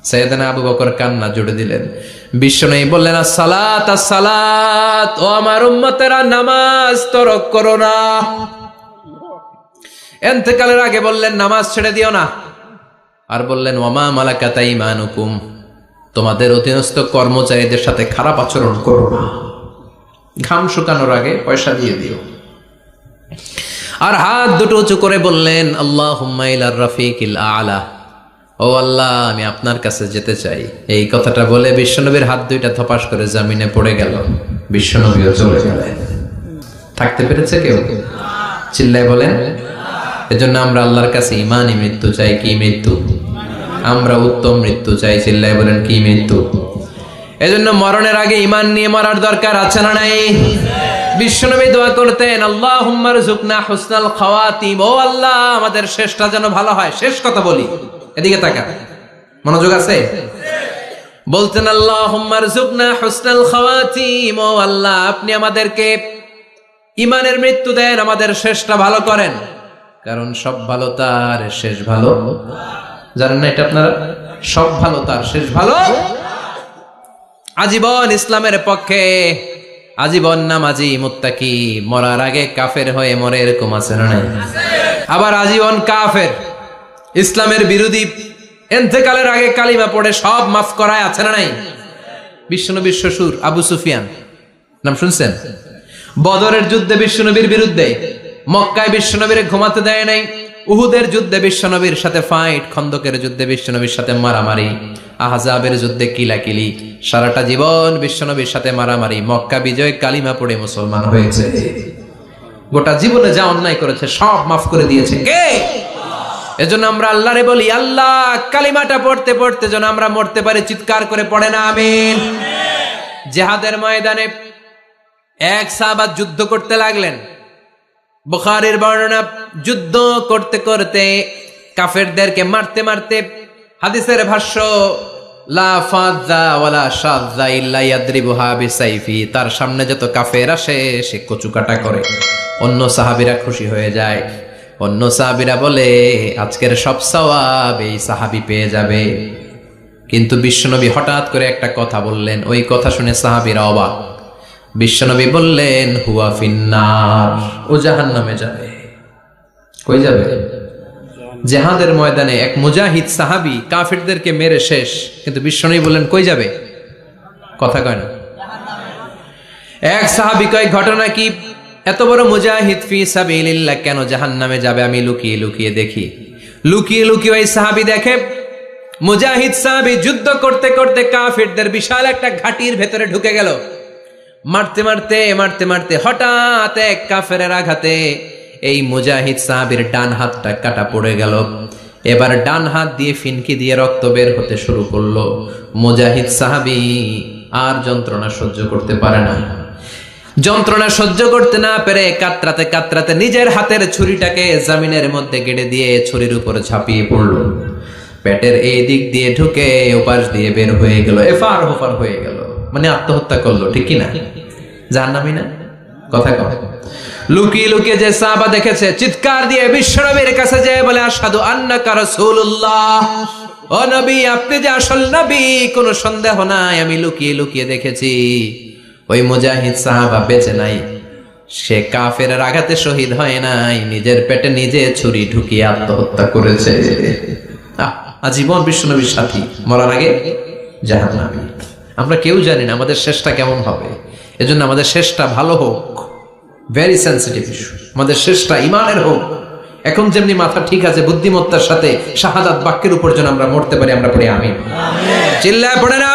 সাইয়েদনা আবু বকর কান্না জুড়ে দিলেন। বিশ্বনবী বললেন, আসসালাত আসসালাত, ও আমার উম্মতেরা নামাজ তরক করো না। ইন্তেকালের আগে বললেন নামাজ ছেড়ে দিও না। আর বললেন, ওয়ামা মালাকাত আইমানুকুম, তোমাদের অধীনস্থ কর্মচারীদের সাথে খারাপ আচরণ করো না। ঘাম শুকানোর আগে পয়সা দিয়ে দিও। আর হাত দুটো উঁচু করে বললেন, আল্লাহুম্মা ইলার রাফিকিল আ'লা, ও আল্লাহ আমি আপনার কাছে যেতে চাই। এই কথাটা বলে বিশ্বনবীর হাত দুইটা ধপাস করে জমিনে পড়ে গেল। বিশ্বনবীও চলে গেলেন। থাকতে পেরেছে কেউ? চিল্লায় বলেন। এজন্য আমরা আল্লাহর কাছে ঈমানি মৃত্যু চাই। কি মৃত্যু? আমরা উত্তম মৃত্যু চাই। চিল্লায় বলেন কি মৃত্যু? এজন্য মরণের আগে ঈমান নিয়ে মরার দরকার আছে না নাই? বিশ্বনবী দোয়া করতেন, আল্লাহুম্মা রযুকনা হুসনাল খাওয়াতিম, ও আল্লাহ আমাদের শেষটা যেন ভালো হয়। শেষ কথা বলি, এদিকে তাকা, মনোযোগ আছে? বলতেন, আল্লাহুম্মা রযুকনা হুসনাল খাওয়াতিম, ও আল্লাহ আপনি আমাদেরকে ঈমানের মৃত্যু দেন, আমাদের শেষটা ভালো করেন। কারণ সব ভালো তার শেষ ভালো। জানেন না এটা আপনারা? সব ভালো তার শেষ ভালো। আজীবন ইসলামের পক্ষে, আজীবন নামাজি মুত্তাকি, মরার আগে কাফের হয়ে মরে, এরকম আছে না নাই? আবার আজীবন কাফের, ইসলামের বিরোধী, ইন্তেকালের আগে কালিমা পড়ে সব মাফ করায়, আছে না নাই? বিশ্বনবীর শ্বশুর আবু সুফিয়ান, নাম শুনছেন? বদরের যুদ্ধে বিশ্বনবীর বিরুদ্ধে, মক্কায় বিশ্বনবীর ঘুমাতে দেয় নাই, উহুদের যুদ্ধে বিশ্বনবীর সাথে ফাইট, খন্দকের যুদ্ধে বিশ্বনবীর সাথে মারামারি, আহজাবের যুদ্ধে কিলাকিলি, সারাটা জীবন বিশ্বনবীর সাথে মারামারি, মক্কা বিজয় কালিমা পড়ে মুসলমান হয়েছে। গোটা জীবনে যা অন্যায় করেছে সব মাফ করে দিয়েছে কে? এজন্য আমরা আল্লাহরে বলি, আল্লাহ কালিমাটা পড়তে পড়তে যেন আমরা মরতে পারি, চিৎকার করে পড়ে না আমিন। জিহাদের ময়দানে এক সাহাবা যুদ্ধ করতে লাগলেন। বুখারীর বর্ণনা, যুদ্ধ করতে করতে কাফেরদেরকে মারতে মারতে, হাদিসের ভাষ্য লা ফাযা ওয়ালা শাযা ইল্লা ইয়াদরিবুহা বিসাইফি, তার সামনে যত কাফের আসে সে কচুকাটা করে। অন্য সাহাবীরা খুশি হয়ে যায়, অন্য সাহাবীরা বলে আজকের সব সওয়াব এই সাহাবী পেয়ে যাবে। কিন্তু বিশ্বনবী হঠাৎ করে একটা কথা বললেন, ওই কথা শুনে সাহাবীরা অবাক। বিশ্বনবী বললেন হুয়া ফিন্নার, ও জাহান্নামে যাবে। কই যাবে? জিহাদের ময়দানে এক মুজাহিদ সাহাবী কাফিরদেরকে মেরে শেষ, কিন্তু বিশ্বনবী বললেন কই যাবে? কথা কয় না। এক সাহাবী কয় ঘটনা কি? এত বড় মুজাহিদ ফি সাবিলিল্লাহ কেন জাহান্নামে যাবে? আমি লুকিয়ে লুকিয়ে দেখি। লুকিয়ে লুকিয়ে ওই সাহাবী দেখে মুজাহিদ সাহাবী যুদ্ধ করতে করতে কাফিরদের বিশাল একটা ঘাটির ভেতরে ঢুকে গেল। মারতে মারতে মারতে মারতে হঠাৎ এক কাফেরের আঘাতে এই মুজাহিদ সাহাবীর ডান হাতটা কাটা পড়ে গেল। এবার ডান হাত দিয়ে ফিনকি দিয়ে রক্ত বের হতে শুরু করলো। মুজাহিদ সাহাবী আর যন্ত্রণা সহ্য করতে পারে না। যন্ত্রণা সহ্য করতে না পেরে কাতরাতে কাতরাতে নিজের হাতের ছুরিটাকে জমিনের মধ্যে গেড়ে দিয়ে ছুরির উপরে ঝাঁপিয়ে পড়লো। পেটের এই দিক দিয়ে ঢুকে ওপাশ দিয়ে বের হয়ে গেল, এফার ওফার হয়ে গেল, মানে আত্মহত্যা করলো। ঠিক কি না? জাহান্নামী না? কথা কয়। লুকিয়ে লুকিয়ে যে সাহাবা দেখেছে চিৎকার দিয়ে বিশ্বনবীর কাছে যেয়ে বলে আশহাদু আন্নাকা রাসূলুল্লাহ, ও নবী আপনি যে আসল নবী, কোনো সন্দেহ নাই, আমি লুকিয়ে লুকিয়ে দেখেছি। ওই মুজাহিদ সাহাবা বেঁচে নাই, সে কাফেরের আঘাতে শহীদ হয় নাই, নিজের পেটে নিজে ছুরি ঢুকিয়ে আত্মহত্যা করেছে। আজীবন বিশ্বনবীর সাথী, মরার আগে জাহান্নামী। আমরা কেউ জানি না আমাদের শেষটা কেমন হবে, এজন্য আমাদের শেষটা ভালো হোক। ভেরি সেন্সিটিভ ইস্যু, আমাদের শেষটা ইমানের হোক। এখন যেমনি মাথা ঠিক আছে, বুদ্ধিমত্তার সাথে শাহাদাত বাক্যের উপর যেন আমরা মরতে পারি, আমরা পড়ি আমিন। চিল্লায় পড়ে না।